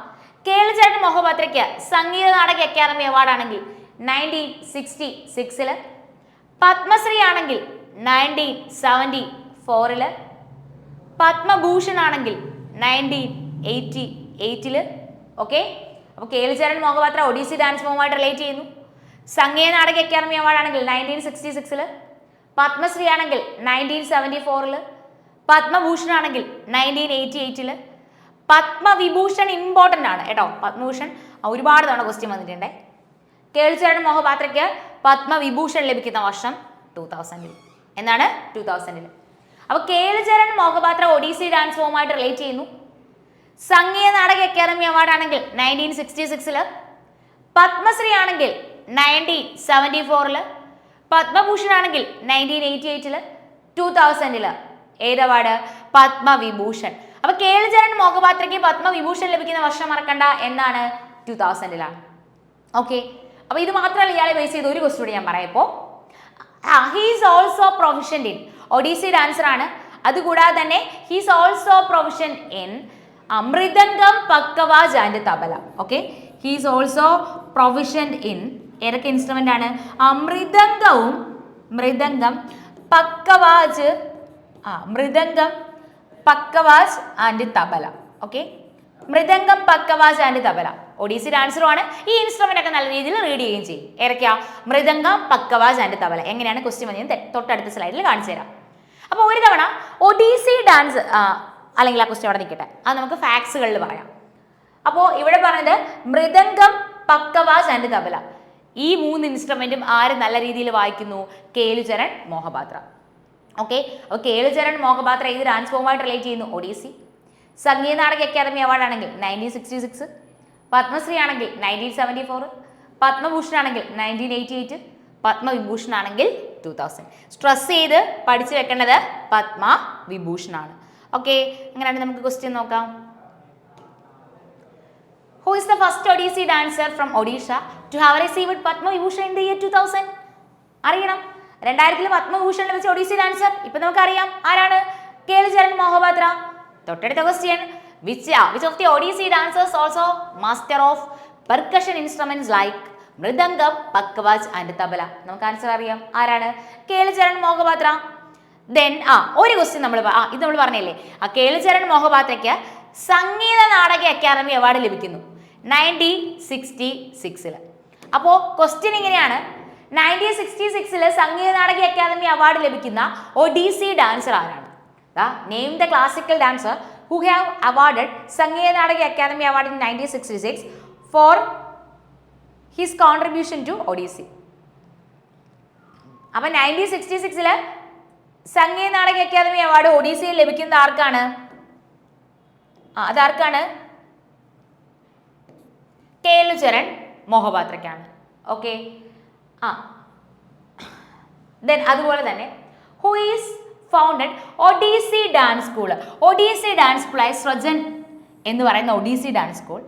കേളുചരൺ മോഹപാത്രയ്ക്ക് സംഗീത നാടക അക്കാദമി അവാർഡ് ആണെങ്കിൽ 1966, പത്മശ്രീ ആണെങ്കിൽ 1974, പത്മഭൂഷൺ ആണെങ്കിൽ 1988. ഓക്കെ, അപ്പോൾ കേളുചരൺ മോഹപാത്ര ഒഡീസി ഡാൻസ് ഫോമുമായിട്ട് റിലേറ്റ് ചെയ്യുന്നു. സംഗീത നാടക അക്കാദമി അവാർഡ് ആണെങ്കിൽ 1966, പത്മശ്രീ ആണെങ്കിൽ 1974, പത്മഭൂഷൺ ആണെങ്കിൽ 1988, പത്മവിഭൂഷൺ ഇമ്പോർട്ടൻ്റ് ആണ് കേട്ടോ. പത്മഭൂഷൺ ഒരുപാട് തവണ ക്വസ്റ്റ്യൻ വന്നിട്ടുണ്ട്. കേളുചരൺ മോഹപാത്രയ്ക്ക് പത്മവിഭൂഷൺ ലഭിക്കുന്ന വർഷം 2000. എന്താണ്? 2000. അപ്പോൾ കേളുചരൺ മോഹപാത്ര ഒഡീസി ഡാൻസ് ഫോമുമായിട്ട് റിലേറ്റ് ചെയ്യുന്നു. സംഗീത നാടക അക്കാദമി അവാർഡ് ആണെങ്കിൽ 1966, പത്മശ്രീ ആണെങ്കിൽ 1974, പത്മഭൂഷൺ ആണെങ്കിൽ 1988, 2000 ഏത് അവാർഡ്? പത്മവിഭൂഷൺ. അപ്പൊ കേളുചരൺ മോഹപാത്രയ്ക്ക് പത്മവിഭൂഷൺ ലഭിക്കുന്ന വർഷം മറക്കണ്ട, എന്നാണ്? 2000. ഓക്കെ, അപ്പൊ ഇത് മാത്രമല്ല ഇയാളെ ബേസ് ചെയ്ത് ഒരു ക്വസ്റ്റ്യൻ കൂടി ഞാൻ പറയപ്പോ. He's also professioned in Odissi dancer ആണ്. അതുകൂടാതെ തന്നെ he's also professioned in mridangam, pakhawaj and tabla. Okay, he's also professioned in ഏതൊക്കെ ഇൻസ്ട്രുമെന്റ് ആണ്? Mridangam, pakhawaj, mridangam, pakhawaj and tabla. Okay, mridangam, pakhawaj and tabla. Odissi ഡാൻസറുമാണ്. ഈ ഇൻസ്ട്രുമെന്റ് ഒക്കെ നല്ല രീതിയിൽ റീഡ് ചെയ്യുകയും ചെയ്യും. ഏതൊക്കെയാ? മൃദംഗം, പക്കവാജ് ആൻഡ് തബല. എങ്ങനെയാണ് ക്വസ്റ്റ്യൻ വന്നത് തൊട്ടടുത്ത സ്ലൈഡിൽ കാണിച്ചു തരാം. അപ്പോൾ ഒരു തവണ ഒഡീസി ഡാൻസ് അല്ലെങ്കിൽ ആ ക്വസ്റ്റ്യൻ അവിടെ നിൽക്കട്ടെ, അത് നമുക്ക് ഫാക്സുകളിൽ പറയാം. അപ്പോൾ ഇവിടെ പറഞ്ഞത് മൃദംഗം, പക്കവാജ് ആൻഡ് തബല, ഈ 3 ഇൻസ്ട്രുമെന്റും ആര് നല്ല രീതിയിൽ വായിക്കുന്നു? കേളുചരൺ മോഹപാത്ര. ഓക്കെ, അപ്പോൾ കേളുചരൺ മോഹപാത്ര ഏത് ഡാൻസ് ഫോമുമായിട്ട് റിലേറ്റ് ചെയ്യുന്നു? ഒഡീസി. സംഗീത നാടക അക്കാദമി അവാർഡ് ആണെങ്കിൽ 1966, പത്മശ്രീ ആണെങ്കിൽ 1974, പത്മഭൂഷൺ ആണെങ്കിൽ 1988, പത്മവിഭൂഷൺ ആണെങ്കിൽ 2000. സ്ട്രെസ് ചെയ്ത് പഠിച്ചു വെക്കേണ്ടത് പത്മവിഭൂഷൺ ആണ്. ഓക്കെ, അങ്ങനെയാണെങ്കിൽ നമുക്ക് ക്വസ്റ്റ്യൻ നോക്കാം. Who is the first Odissi dancer from Odisha to have received Padma Vibhushan in the year 2000? അറിയണം. 2000 പത്മഭൂഷൺ ലഭിച്ച ഒഡീസി ഡാൻസർ ഇപ്പൊ നമുക്കറിയാം ആരാണ്? കേളുചരൺ മോഹപാത്ര. തൊട്ടടുത്ത question, which of the Odissi dancers also master of percussion instruments like mridangam, pakhawaj and tabla? നമുക്ക് answer അറിയാം, ആരാണ്? Kelucharan Mohapatra. Then ഒരു ക്വസ്റ്റ്യൻ ഇത് നമ്മൾ പറഞ്ഞില്ലേ, കേളുചരൺ മോഹപാത്രയ്ക്ക് സംഗീത നാടക അക്കാദമി അവാർഡ് ലഭിക്കുന്നു 1966. അപ്പോൾ ക്വസ്റ്റ്യൻ ഇങ്ങനെയാണ്, 1966 സംഗീത നാടക അക്കാദമി അവാർഡ് ലഭിക്കുന്ന ഒഡീസി ഡാൻസർ ആരാണ്? Name the classical dancer who have awarded Sangeet Natak Akademi award in 1966 for his contribution to Odissi. അപ്പൊ 1966 സംഗീത നാടക അക്കാദമി അവാർഡ് ഒഡീസിയിൽ ലഭിക്കുന്നത് ആർക്കാണ്? അതാർക്കാണ്? കേളുചരൺ മോഹപാത്രയ്ക്കാണ്. ഓക്കെ, ദെൻ അതുപോലെ തന്നെ who is founded Odissi dance school? Odissi dance school Srjan എന്ന് പറയുന്ന Odissi dance school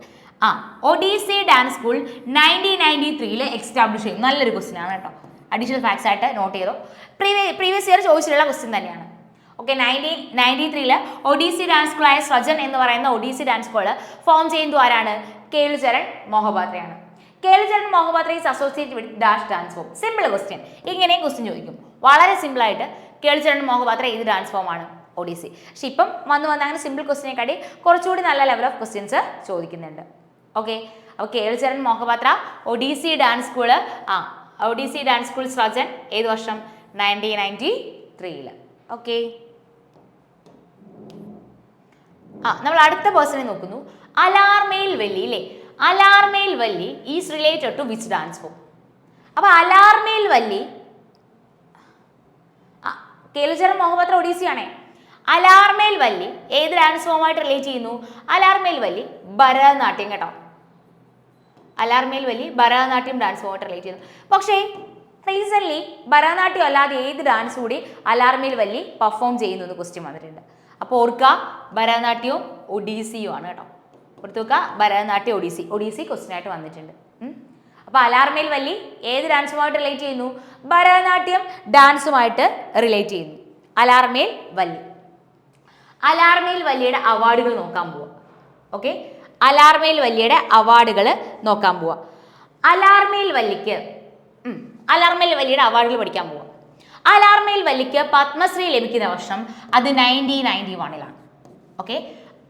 Odissi dance school 1993 establish ചെയ്യും. നല്ലൊരു ക്വസ്റ്റ്യൻ ആണ് കേട്ടോ, അഡീഷണൽ ഫാക്ട്സ് ആയിട്ട് നോട്ട് ചെയ്തോ. പ്രീവിയസ് ഇയർ ചോദിച്ചിട്ടുള്ള ക്വസ്റ്റ്യൻ തന്നെയാണ്. Okay, 1993 Odissi dance school Srjan എന്ന് പറയുന്ന ഒഡീസി ഡാൻസ് സ്കൂൾ ഫോം ചെയ്യുന്നത് ആരാണ്? കേളുചരൺ മോഹപാത്രയാണ്. Kelucharan Mohapatra is associated with dash dance form. Simple question, ഇങ്ങനെയും ക്വസ്റ്റ്യൻ ചോദിക്കും. വളരെ സിമ്പിൾ ആയിട്ട് കേളുചരൺ മോഹപാത്ര ഏത് ഡാൻസ് ഫോമാണ്? ഒഡീസി. പക്ഷെ ഇപ്പം വന്ന് അങ്ങനെ സിമ്പിൾ ക്വസ്റ്റ്യനെക്കാട്ടി കുറച്ചുകൂടി നല്ല ലെവൽ ഓഫ് ക്വസ്റ്റ്യൻസ് ചോദിക്കുന്നുണ്ട്. ഓക്കെ, അപ്പോൾ Kelucharan Mohapatra Odissi dance school Odissi dance school Srjan ഏത് വർഷം? 1993. ഓക്കെ, നമ്മൾ അടുത്ത പേഴ്സണെ നോക്കുന്നു. അലാർമെയിൽ വല്ലി അല്ലേ? Alarmel Valli is related to which dance form? അപ്പൊ അലാർമെയിൽ വല്ലി കേളുചരൺ മോഹപാത്ര ഒഡീസി ആണേ. അലാർമെയിൽ വല്ലി ഏത് ഡാൻസ് ഫോമായിട്ട് റിലേറ്റ് ചെയ്യുന്നു? അലാർമെയിൽ വല്ലി ഭരതനാട്യം കേട്ടോ. അലാർമെയിൽ വല്ലി ഭരതനാട്യം ഡാൻസ് ഫോമായിട്ട് റിലേറ്റ് ചെയ്യുന്നു. പക്ഷേ റീസെന്റ് ഭരതനാട്യം അല്ലാതെ ഏത് ഡാൻസ് കൂടി അലാർമെയിൽ വല്ലി പെർഫോം ചെയ്യുന്നു എന്ന് ക്വസ്റ്റ്യൻ വന്നിട്ടുണ്ട്. അപ്പോൾ ഓർക്കുക, ഭരതനാട്യവും ഒഡീസിയും ആണ് കേട്ടോ. ഓർത്ത് വെക്കുക, ഭരതനാട്യം ഒഡീസി ക്വസ്റ്റ്യൻ ആയിട്ട് വന്നിട്ടുണ്ട്. അപ്പോൾ അലാർമേൽ വല്ലി ഏത് ഡാൻസുമായിട്ട് റിലേറ്റ് ചെയ്യുന്നു? ഭരതനാട്യം ഡാൻസുമായിട്ട് റിലേറ്റ് ചെയ്യുന്നു. അലാർമേൽ വല്ലി. അലാർമേൽ വല്ലിയുടെ അവാർഡുകൾ നോക്കാൻ പോവാം. ഓക്കെ, അലാർമേൽ വല്ലിയുടെ അവാർഡുകൾ നോക്കാൻ പോവാം. അലാർമേൽ വല്ലിക്ക് അലാർമേൽ വല്ലിയുടെ അവാർഡുകൾ പഠിക്കാൻ പോവാം. അലാർമേൽ വല്ലിക്ക് പത്മശ്രീ ലഭിക്കുന്ന വർഷം അത് 1991-ലാണ്. ഓക്കെ,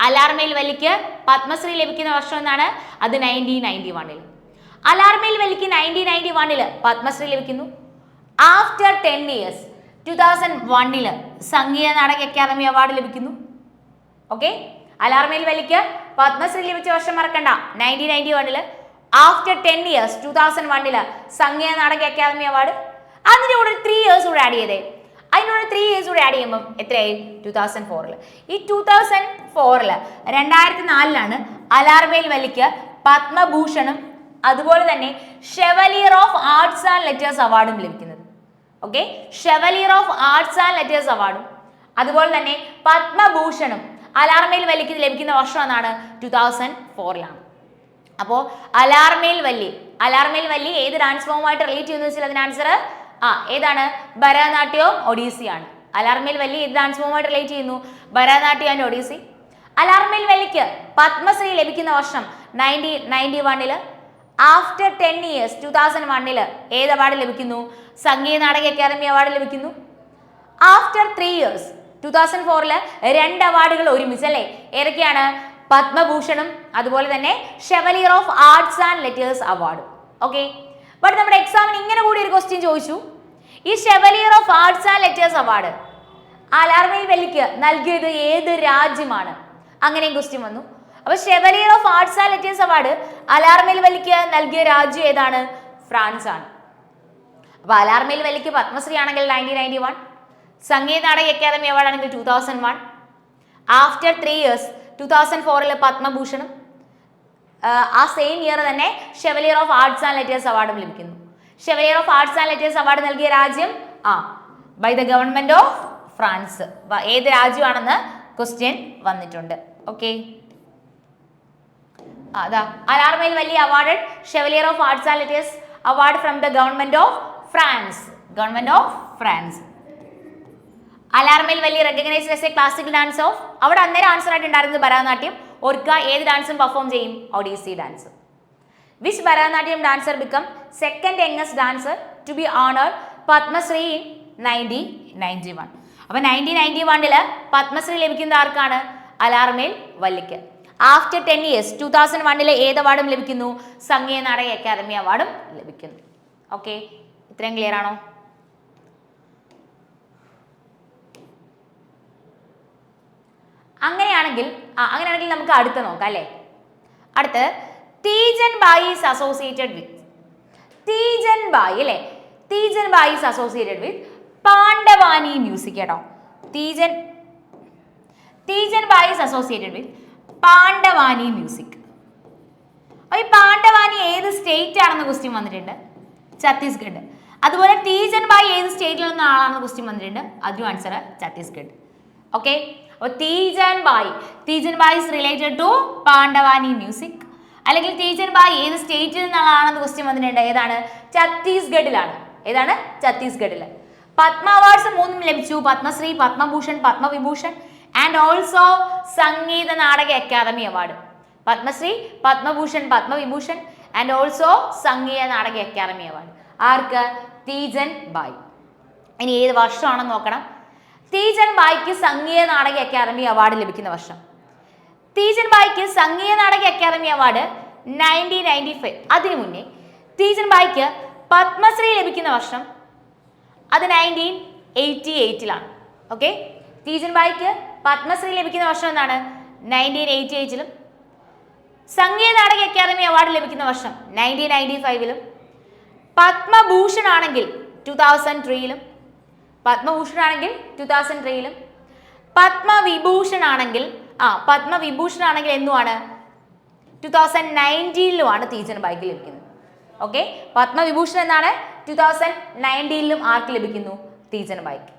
അലാർമേൽ വല്ലിക്ക് പത്മശ്രീ ലഭിക്കുന്ന വർഷം എന്നാണ്? അത് 1991-ൽ. അലാർമേൽ വല്ലിക്ക് 1991-ൽ പത്മശ്രീ ലഭിക്കുന്നു. ആഫ്റ്റർ 10 years 2001-ൽ സംഗീത നാടക അക്കാദമി അവാർഡ് ലഭിക്കുന്നു. ഓക്കെ, അലാർമേൽ വല്ലിക്ക് പത്മശ്രീ ലഭിച്ച വർഷം മറക്കണ്ട, 1991-ൽ. ആഫ്റ്റർ 10 years 2001-ൽ സംഗീത നാടക അക്കാദമി അവാർഡ്. അതിൻ്റെ കൂടെ 3 years കൂടെ ആഡ് ചെയ്തേ. അതിനോട് 3 years കൂടെ ആഡ് ചെയ്യുമ്പം എത്രയായി? 2004-ൽ. ഈ 2004-ൽ 2004-ലാണ് അലാർമേൽ വല്ലിക്ക് പത്മഭൂഷണും അതുപോലെ തന്നെ chevalier of arts and letters അവാർഡും ലഭിക്കുന്നത്. Okay, chevalier of arts and letters അവാർഡും അതുപോലെ തന്നെ പത്മഭൂഷണും അലാർമേൽ വല്ലിക്ക് ലഭിക്കുന്ന വർഷം എന്നാണ്? 2004-ലാണ്. അപ്പോൾ അലാർമേൽ വല്ലി ഏത് ഡാൻസ് ഫോമുമായിട്ട് റിലേറ്റ് ചെയ്യുന്ന വെച്ചാൽ അതിന് ആൻസർ ഏതാണ്? ഭരതനാട്യവും ഒഡീസിയാണ്. അലാർമേൽ വല്ലി ഏത് ഡാൻസ് ഫോമുമായിട്ട് റിലേറ്റ് ചെയ്യുന്നു? ഭരതനാട്യം ആൻഡ് ഒഡീസി. അലാർമേൽ വല്ലിക്ക് പത്മശ്രീ ലഭിക്കുന്ന വർഷം 1991-ൽ. ആഫ്റ്റർ 10 years 2001-ൽ ഏത് അവാർഡ് ലഭിക്കുന്നു? സംഗീത നാടക അക്കാദമി അവാർഡ് ലഭിക്കുന്നു. ആഫ്റ്റർ 3 years 2004-ൽ 2 അവാർഡുകൾ ഒരുമിച്ച് അല്ലേ? ഏതൊക്കെയാണ്? പത്മഭൂഷണും അതുപോലെ തന്നെ chevalier of arts and letters അവാർഡും. ഓക്കെ, ബട്ട് നമ്മുടെ എക്സാമിന് ഇങ്ങനെ കൂടി ഒരു ക്വസ്റ്റ്യൻ ചോദിച്ചു. ഈ chevalier of arts and letters award Alarmel വല്ലിക്ക് നൽകിയത് ഏത് രാജ്യമാണ്? അങ്ങനെയും ക്വസ്റ്റ്യൻ വന്നു. അപ്പോൾ chevalier of arts and letters award Alarmel വല്ലിക്ക് നൽകിയ രാജ്യം ഏതാണ്? ഫ്രാൻസ് ആണ്. അപ്പോൾ അലാർമേൽ വല്ലിക്ക് പത്മശ്രീ ആണെങ്കിൽ 1991, സംഗീത നാടക അക്കാദമി അവാർഡ് ആണെങ്കിൽ 2001, ആഫ്റ്റർ 3 years 2004-ൽ പത്മഭൂഷണും ആ സെയിം ഇയർ തന്നെ chevalier of arts and letters അവാർഡും ലഭിക്കുന്നു. Chevalier of arts and letters award നൽകിയ രാജ്യം by the government of France. ഏത് രാജ്യമാണെന്ന് ക്വസ്റ്റ്യൻ വന്നിട്ടുണ്ട്. ഓക്കെ, അതാ Alarmel Valli awarded chevalier of arts and letters award from the government of France. Alarmel Valli recognised as a classical dance of. അവിടെ അന്നേരം answer ആയിട്ട് ഉണ്ടായിരുന്നത് ഭരതനാട്യം. ഓർക്ക, ഏത് ഡാൻസും പെർഫോം ചെയ്യും? Odissi dance. Which Bharatanatyam dancer become second youngest dancer to be honoured Padma Shri in 1991. അപ്പോൾ 1991-ൽ പത്മശ്രീ ലഭിക്കുന്നത് ആർക്കാണ്? അലാർമേൽ വല്ലിക്ക്. ആഫ്റ്റർ 10 years 2001-ൽ ഏത് അവാർഡും ലഭിക്കുന്നു? സംഗീത നാടക അക്കാദമി അവാർഡും ലഭിക്കുന്നു. ഓക്കെ, ഇത്രയും ക്ലിയർ ആണോ? അങ്ങനെയാണെങ്കിൽ നമുക്ക് അടുത്ത നോക്കാം അല്ലേ? അടുത്ത് തീജൻ ബായി ഈസ് അസോസിയേറ്റഡ് വിത്ത്. തീജൻ ബായി അല്ലേ? തീജൻ ബായി ഈസ് അസോസിയേറ്റഡ് വിത്ത് പാണ്ഡവാനി മ്യൂസിക് കേട്ടോ. തീജൻ ബായി ഈസ് അസോസിയേറ്റഡ് വിത്ത് പാണ്ഡവാനി മ്യൂസിക്. അപ്പോൾ ഈ പാണ്ഡവാനി ഏത് സ്റ്റേറ്റ് ആണെന്ന് ക്വസ്റ്റ്യൻ വന്നിട്ടുണ്ട്? ഛത്തീസ്ഗഡ്. അതുപോലെ തീജൻ ബായി ഏത് സ്റ്റേറ്റിൽ നിന്ന ആളാണെന്ന് ക്വസ്റ്റ്യൻ വന്നിട്ടുണ്ട്? അതിനും ആൻസർ ഛത്തീസ്ഗഡ്. ഓക്കെ, അപ്പോൾ തീജൻ ബായി ഈസ് റിലേറ്റഡ് ടു പാണ്ഡവാനി മ്യൂസിക്. അല്ലെങ്കിൽ തീജൻ ബായി ഏത് സ്റ്റേറ്റിൽ നിന്നാണെന്ന് ക്വസ്റ്റ്യൻ വന്നിട്ടുണ്ട്? ഏതാണ്? ഛത്തീസ്ഗഡിലാണ്. ഏതാണ്? ഛത്തീസ്ഗഡിൽ. പത്മ അവാർഡ്സ് 3 ലഭിച്ചു: Padma Shri, Padma Bhushan, Padma Vibhushan and also Sangeet Natak Akademi award. Padma Shri, Padma Bhushan, Padma Vibhushan and also Sangeet Natak Akademi award. ആർക്ക്? തീജൻ ബായി. ഇനി ഏത് വർഷമാണെന്ന് നോക്കണം. തീജൻ ബായിക്ക് സംഗീത നാടക അക്കാദമി അവാർഡ് ലഭിക്കുന്ന വർഷം. തീജൻ ബായിക്ക് സംഗീത നാടക അക്കാദമി അവാർഡ് 1995. അതിനു മുന്നേ തീജൻ ബായിക്ക് പത്മശ്രീ ലഭിക്കുന്ന വർഷം അത് 1988-ലാണ്. ഓക്കെ, തീജൻ ബായിക്ക് പത്മശ്രീ ലഭിക്കുന്ന വർഷം എന്നാണ്? 1988-ലും. സംഗീത നാടക അക്കാദമി അവാർഡ് ലഭിക്കുന്ന വർഷം 1995-ലും. പത്മഭൂഷൺ ആണെങ്കിൽ 2003-ലും. പത്മഭൂഷൺ ആണെങ്കിൽ 2003-ലും. പത്മവിഭൂഷൺ ആണെങ്കിൽ എന്നുമാണ്? 2019-ലുമാണ് തീജൻ ബായിക്ക് ലഭിക്കുന്നത്. ഓക്കെ, പത്മവിഭൂഷൺ എന്നാണ് 2019-ലും ആർക്ക് ലഭിക്കുന്നു? തീജൻ ബായിക്ക്.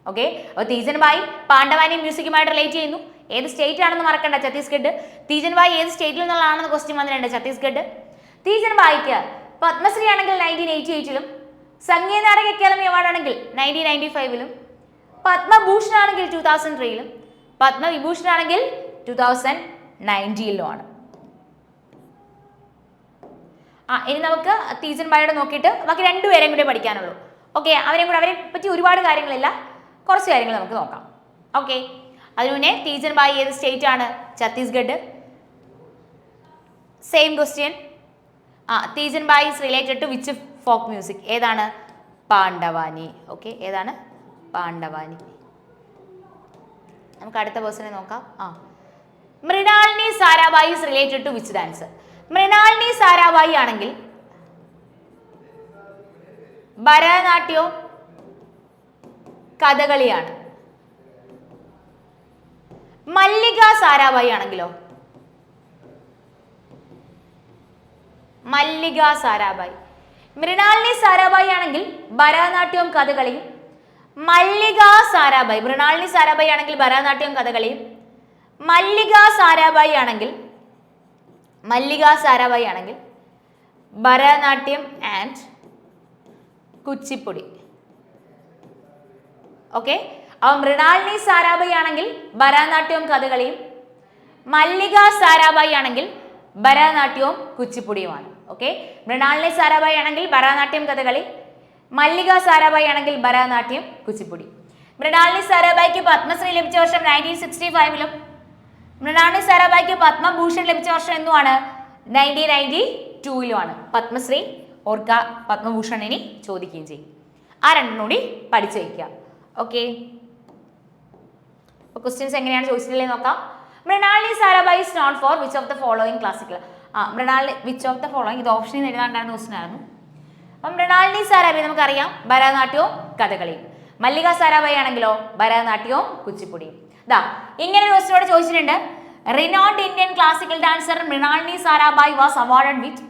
ഓക്കെ, അപ്പോൾ തീജൻ ബായി പാണ്ഡവാനി മ്യൂസിക്കുമായിട്ട് റിലേറ്റ് ചെയ്യുന്നു. ഏത് സ്റ്റേറ്റ് ആണെന്ന് മറക്കണ്ട? ഛത്തീസ്ഗഡ്. തീജൻ ബായി ഏത് സ്റ്റേറ്റിൽ നിന്നുള്ളതാണെന്ന് ക്വസ്റ്റ്യൻ വന്നിട്ടുണ്ട്? ഛത്തീസ്ഗഡ്. തീജൻ ബായിക്ക് പത്മശ്രീ ആണെങ്കിൽ 1988-ലും, സംഗീത നാടക അക്കാദമി അവാർഡ് ആണെങ്കിൽ 1995-ലും, പത്മഭൂഷൺ ആണെങ്കിൽ 2003-ലും, പത്മവിഭൂഷൺ ആണെങ്കിൽ 2019-ലുമാണ്. ഇനി നമുക്ക് തീജൻ ബായിയോട് നോക്കിയിട്ട് ബാക്കി രണ്ടുപേരെയും കൂടെ പഠിക്കാനുള്ളൂ. ഓക്കെ, അവരെ പറ്റി ഒരുപാട് കാര്യങ്ങളില്ല, കുറച്ച് കാര്യങ്ങൾ നമുക്ക് നോക്കാം. ഓക്കെ, അതിനു മുന്നേ തീജൻ ബായി ഏത് സ്റ്റേറ്റ് ആണ്? Chhattisgarh. Same question. Teejan Bai is related to which folk music? ഏതാണ്? പാണ്ഡവാനി. ഓക്കെ, ഏതാണ്? പാണ്ഡവാനി. നമുക്ക് അടുത്ത പേഴ്സണെ നോക്കാം. Mrinalini Sarabhai is related to which dance? Mrinalini Sarabhai ആണെങ്കിൽ ഭരതനാട്യവും കഥകളിയാണ്. മല്ലിക സാരാഭായി ആണെങ്കിലോ? മല്ലിക സാരാഭായി. മൃണാളിനി സാരാഭായി ആണെങ്കിൽ ഭരതനാട്യവും കഥകളിയും, മല്ലിക സാരാഭായി, മൃണാളിനി സാരാഭായി ആണെങ്കിൽ ഭരതനാട്യവും കഥകളിയും, മല്ലിക സാരാഭായി ആണെങ്കിൽ ഭരതനാട്യം ആൻഡ് കുച്ചിപ്പുടി. ഓക്കെ, അപ്പോൾ മൃണാളിനി സാരാഭായി ആണെങ്കിൽ ഭരതനാട്യവും കഥകളിയും, മല്ലിക സാരാഭായി ആണെങ്കിൽ ഭരതനാട്യവും കുച്ചിപ്പുടിയുമാണ്. ഓക്കെ, മൃണാളിനി സാരാഭായി ആണെങ്കിൽ ഭരതനാട്യം കഥകളി, മല്ലിക സാരാഭായി ആണെങ്കിൽ ഭരതനാട്യം കുച്ചിപ്പുടി. മൃണാളിനി സാരാഭായിക്ക് പത്മശ്രീ ലഭിച്ച വർഷം 1965-ലും, മൃണാളിനി സാരാഭായിക്ക് പത്മഭൂഷൺ ലഭിച്ച വർഷം എന്തുമാണ്? 1992-ലുമാണ്. പത്മശ്രീ ഓർക്ക, പത്മഭൂഷൺ ഇനി ചോദിക്കുകയും ചെയ്യും. ആ രണ്ടും കൂടി പഠിച്ചു വയ്ക്കുക. ഓക്കെ, അപ്പോൾ ക്വസ്റ്റ്യൻസ് എങ്ങനെയാണ് ചോദിച്ചിട്ടില്ലേ നോക്കാം. Mrinalini Sarabhai is known for which of the following classical? Mrinalini which of the following, ഇത് ഓപ്ഷനിൽ എഴുതാണ്ടായിരുന്ന ക്വസ്റ്റ്യൻ ആയിരുന്നു. അപ്പം മൃണാളിനി സാരാഭായി നമുക്കറിയാം ഭരതനാട്യവും കഥകളിയും, മല്ലിക സാരാഭായി ആണെങ്കിലോ ഭരതനാട്യവും കുച്ചിപ്പുടിയും. ഇങ്ങനെ ഒരു ക്വസ്റ്റ്യൻ ചോദിച്ചിട്ടുണ്ട്. റിനോൺഡ് Indian classical dancer Mrinalini Sarabhai was awarded with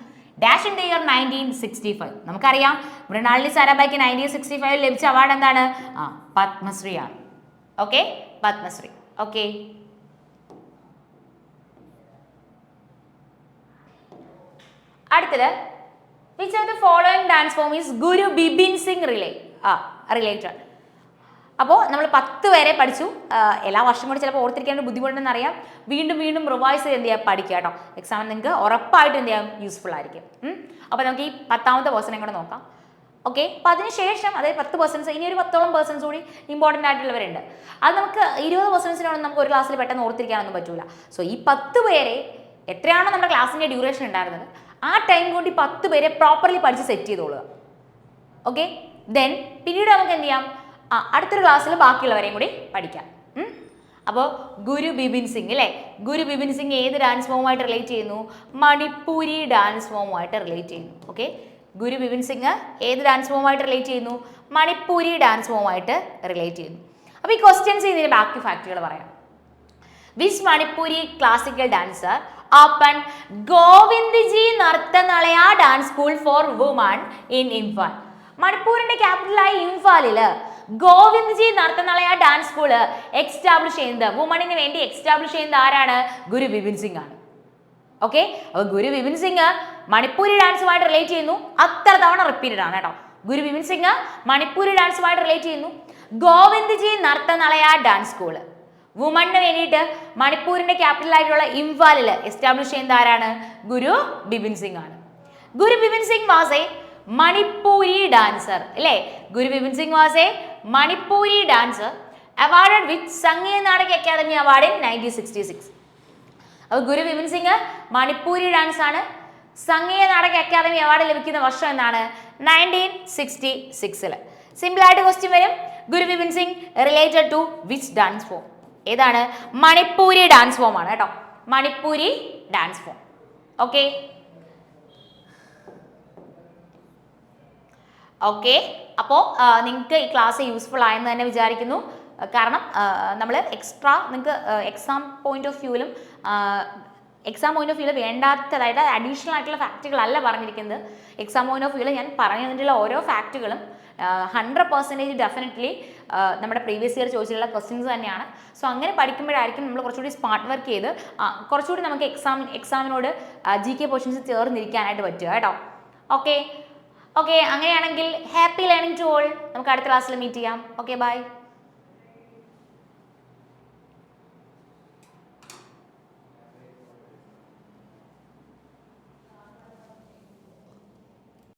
dash in the year 1965. നമുക്കറിയാം മൃണാളിനി സാരാഭായിക്ക് 1965 ലഭിച്ച അവാർഡ് എന്താണ്? പത്മശ്രീ ആണ്. ഓക്കെ, പത്മശ്രീ. ഓക്കെ, അടുത്തത് which of the following dance form is Guru Bipin Singh related? അപ്പോൾ നമ്മൾ 10 വരെ പഠിച്ചു. എല്ലാ വർഷം കൂടി ചിലപ്പോൾ ഓർത്തിരിക്കാൻ ബുദ്ധിമുട്ടുണ്ടെന്ന് അറിയാം. വീണ്ടും വീണ്ടും റിവൈസ് ചെയ്ത് എന്ത് ചെയ്യാം, പഠിക്കുക കേട്ടോ. എക്സാമിന് നിങ്ങൾക്ക് ഉറപ്പായിട്ട് എന്ത് ചെയ്യാം, യൂസ്ഫുൾ ആയിരിക്കും. അപ്പോൾ നമുക്ക് ഈ 10ാമത്തെ പേഴ്സണെ കൂടെ നോക്കാം. ഓക്കെ, അപ്പോൾ അതിനുശേഷം അതായത് 10 പേഴ്സൺസ്, ഇനി ഒരു 10ഓളം പേഴ്സൺസ് കൂടി ഇമ്പോർട്ടൻ്റ് ആയിട്ടുള്ളവരുണ്ട്. അത് നമുക്ക് 20 പേഴ്സൺസിനൊന്നും നമുക്ക് ഒരു ക്ലാസ്സിൽ പെട്ടെന്ന് ഓർത്തിരിക്കാനൊന്നും പറ്റൂല. സോ ഈ 10 പേരെ എത്രയാണോ നമ്മുടെ ക്ലാസ്സിൻ്റെ ഡ്യൂറേഷൻ ഉണ്ടായിരുന്നത് ആ ടൈം കൊണ്ട് ഈ 10 പേരെ പ്രോപ്പർലി പഠിച്ച് സെറ്റ് ചെയ്തോളുക. ഓക്കെ, ദെൻ പിന്നീട് നമുക്ക് എന്ത് ചെയ്യാം, അടുത്തൊരു ക്ലാസ്സിൽ ബാക്കിയുള്ളവരെയും കൂടി പഠിക്കാം. അപ്പോൾ ഗുരു ബിപിൻ സിംഗ് അല്ലേ, ഗുരു ബിപിൻ സിംഗ് ഏത് ഡാൻസ് ഫോമുമായിട്ട് റിലേറ്റ് ചെയ്യുന്നു? മണിപ്പൂരി ഡാൻസ് ഫോമുമായിട്ട് റിലേറ്റ് ചെയ്യുന്നു. ഓക്കെ, ഗുരു ബിപിൻ സിംഗ് ഏത് ഡാൻസ് ഫോമുമായിട്ട് റിലേറ്റ് ചെയ്യുന്നു? മണിപ്പൂരി ഡാൻസ് ഫോമുമായിട്ട് റിലേറ്റ് ചെയ്യുന്നു. അപ്പോൾ ഈ ക്വസ്റ്റ്യൻസ് ഇതിന് ബാക്കി ഫാക്റ്റുകൾ പറയാം. Which Manipuri classical dancer open Govindji Nartanalaya dance school for woman in Imphal? മണിപ്പൂരിന്റെ ക്യാപിറ്റലായ ഇംഫാലില് Govindji Nartanalaya dance school establish ചെയ്യുന്നത്, വുമണിന് വേണ്ടി എക്സ്റ്റാബ്ലിഷ് ചെയ്യുന്നത് ആരാണ്? ഗുരു ബിപിൻ സിംഗ് ആണ്. ഓക്കെ, അപ്പോൾ ഗുരു ബിപിൻ സിംഗ് മണിപ്പൂരി ഡാൻസുമായിട്ട് റിലേറ്റ് ചെയ്യുന്നു. അത്ര തവണ റിപ്പീറ്റഡ് ആണ് കേട്ടോ. ഗുരു ബിപിൻ സിംഗ് മണിപ്പൂരി ഡാൻസുമായിട്ട് റിലേറ്റ് ചെയ്യുന്നു. ഗോവിന്ദ്ജി നർത്തനളയ ഡാൻസ് സ്കൂള് വുമണിന് വേണ്ടിയിട്ട് മണിപ്പൂരിന്റെ ക്യാപിറ്റൽ ആയിട്ടുള്ള ഇംഫാലിൽ എസ്റ്റാബ്ലിഷ് ചെയ്യുന്ന ആരാണ്? ഗുരു ബിപിൻ സിംഗ് ആണ്. Guru Bipin Singh was a Manipuri dancer അല്ലേ? Guru Bipin Singh was a Manipuri dancer awarded with Sangeet Natak Akademi award in 1966. അപ്പോൾ ഗുരു ബിപിൻ സിംഗ് മണിപ്പൂരി ഡാൻസ് ആണ്. സംഗീത നാടക അക്കാദമി അവാർഡ് ലഭിക്കുന്ന വർഷം എന്നാണ്? 1966. സിമ്പിൾ ആയിട്ട് ക്വസ്റ്റ്യൻ വരും. Guru Bipin Singh related to which dance form? ഏതാണ്? മണിപ്പൂരി ഡാൻസ് ഫോം ആണ് കേട്ടോ, Manipuri dance form. Okay okay അപ്പോൾ നിങ്ങൾക്ക് ഈ ക്ലാസ് യൂസ്ഫുൾ ആയെന്ന് തന്നെ വിചാരിക്കുന്നു. കാരണം നമ്മൾ എക്സ്ട്രാ നിങ്ങൾക്ക് എക്സാം പോയിന്റ് ഓഫ് വ്യൂവിലും വേണ്ടാത്തതായിട്ട് അഡീഷണൽ ആയിട്ടുള്ള ഫാക്റ്റുകളല്ല പറഞ്ഞിരിക്കുന്നത്. എക്സാം പോയിന്റ് ഓഫ് വ്യൂവിൽ ഞാൻ പറഞ്ഞതിലുള്ള ഓരോ ഫാക്റ്റുകളും 100% ഡെഫിനറ്റ്ലി നമ്മുടെ പ്രീവിയസ് ഇയർ ചോദിച്ചിട്ടുള്ള ക്വസ്റ്റ്യൻസ് തന്നെയാണ്. സോ അങ്ങനെ പഠിക്കുമ്പോഴായിരിക്കും നമ്മൾ കുറച്ചുകൂടി സ്മാർട്ട് വർക്ക് ചെയ്ത് കുറച്ചുകൂടി നമുക്ക് എക്സാമിനോട് GK പോർഷൻസ് ചേർന്നിരിക്കാനായിട്ട് പറ്റുക കേട്ടോ. ഓക്കെ ഓക്കെ, അങ്ങനെയാണെങ്കിൽ ഹാപ്പി ലേണിംഗ് ടു ഓൾ. നമുക്ക് അടുത്ത ക്ലാസ്സിൽ മീറ്റ് ചെയ്യാം. Okay bye.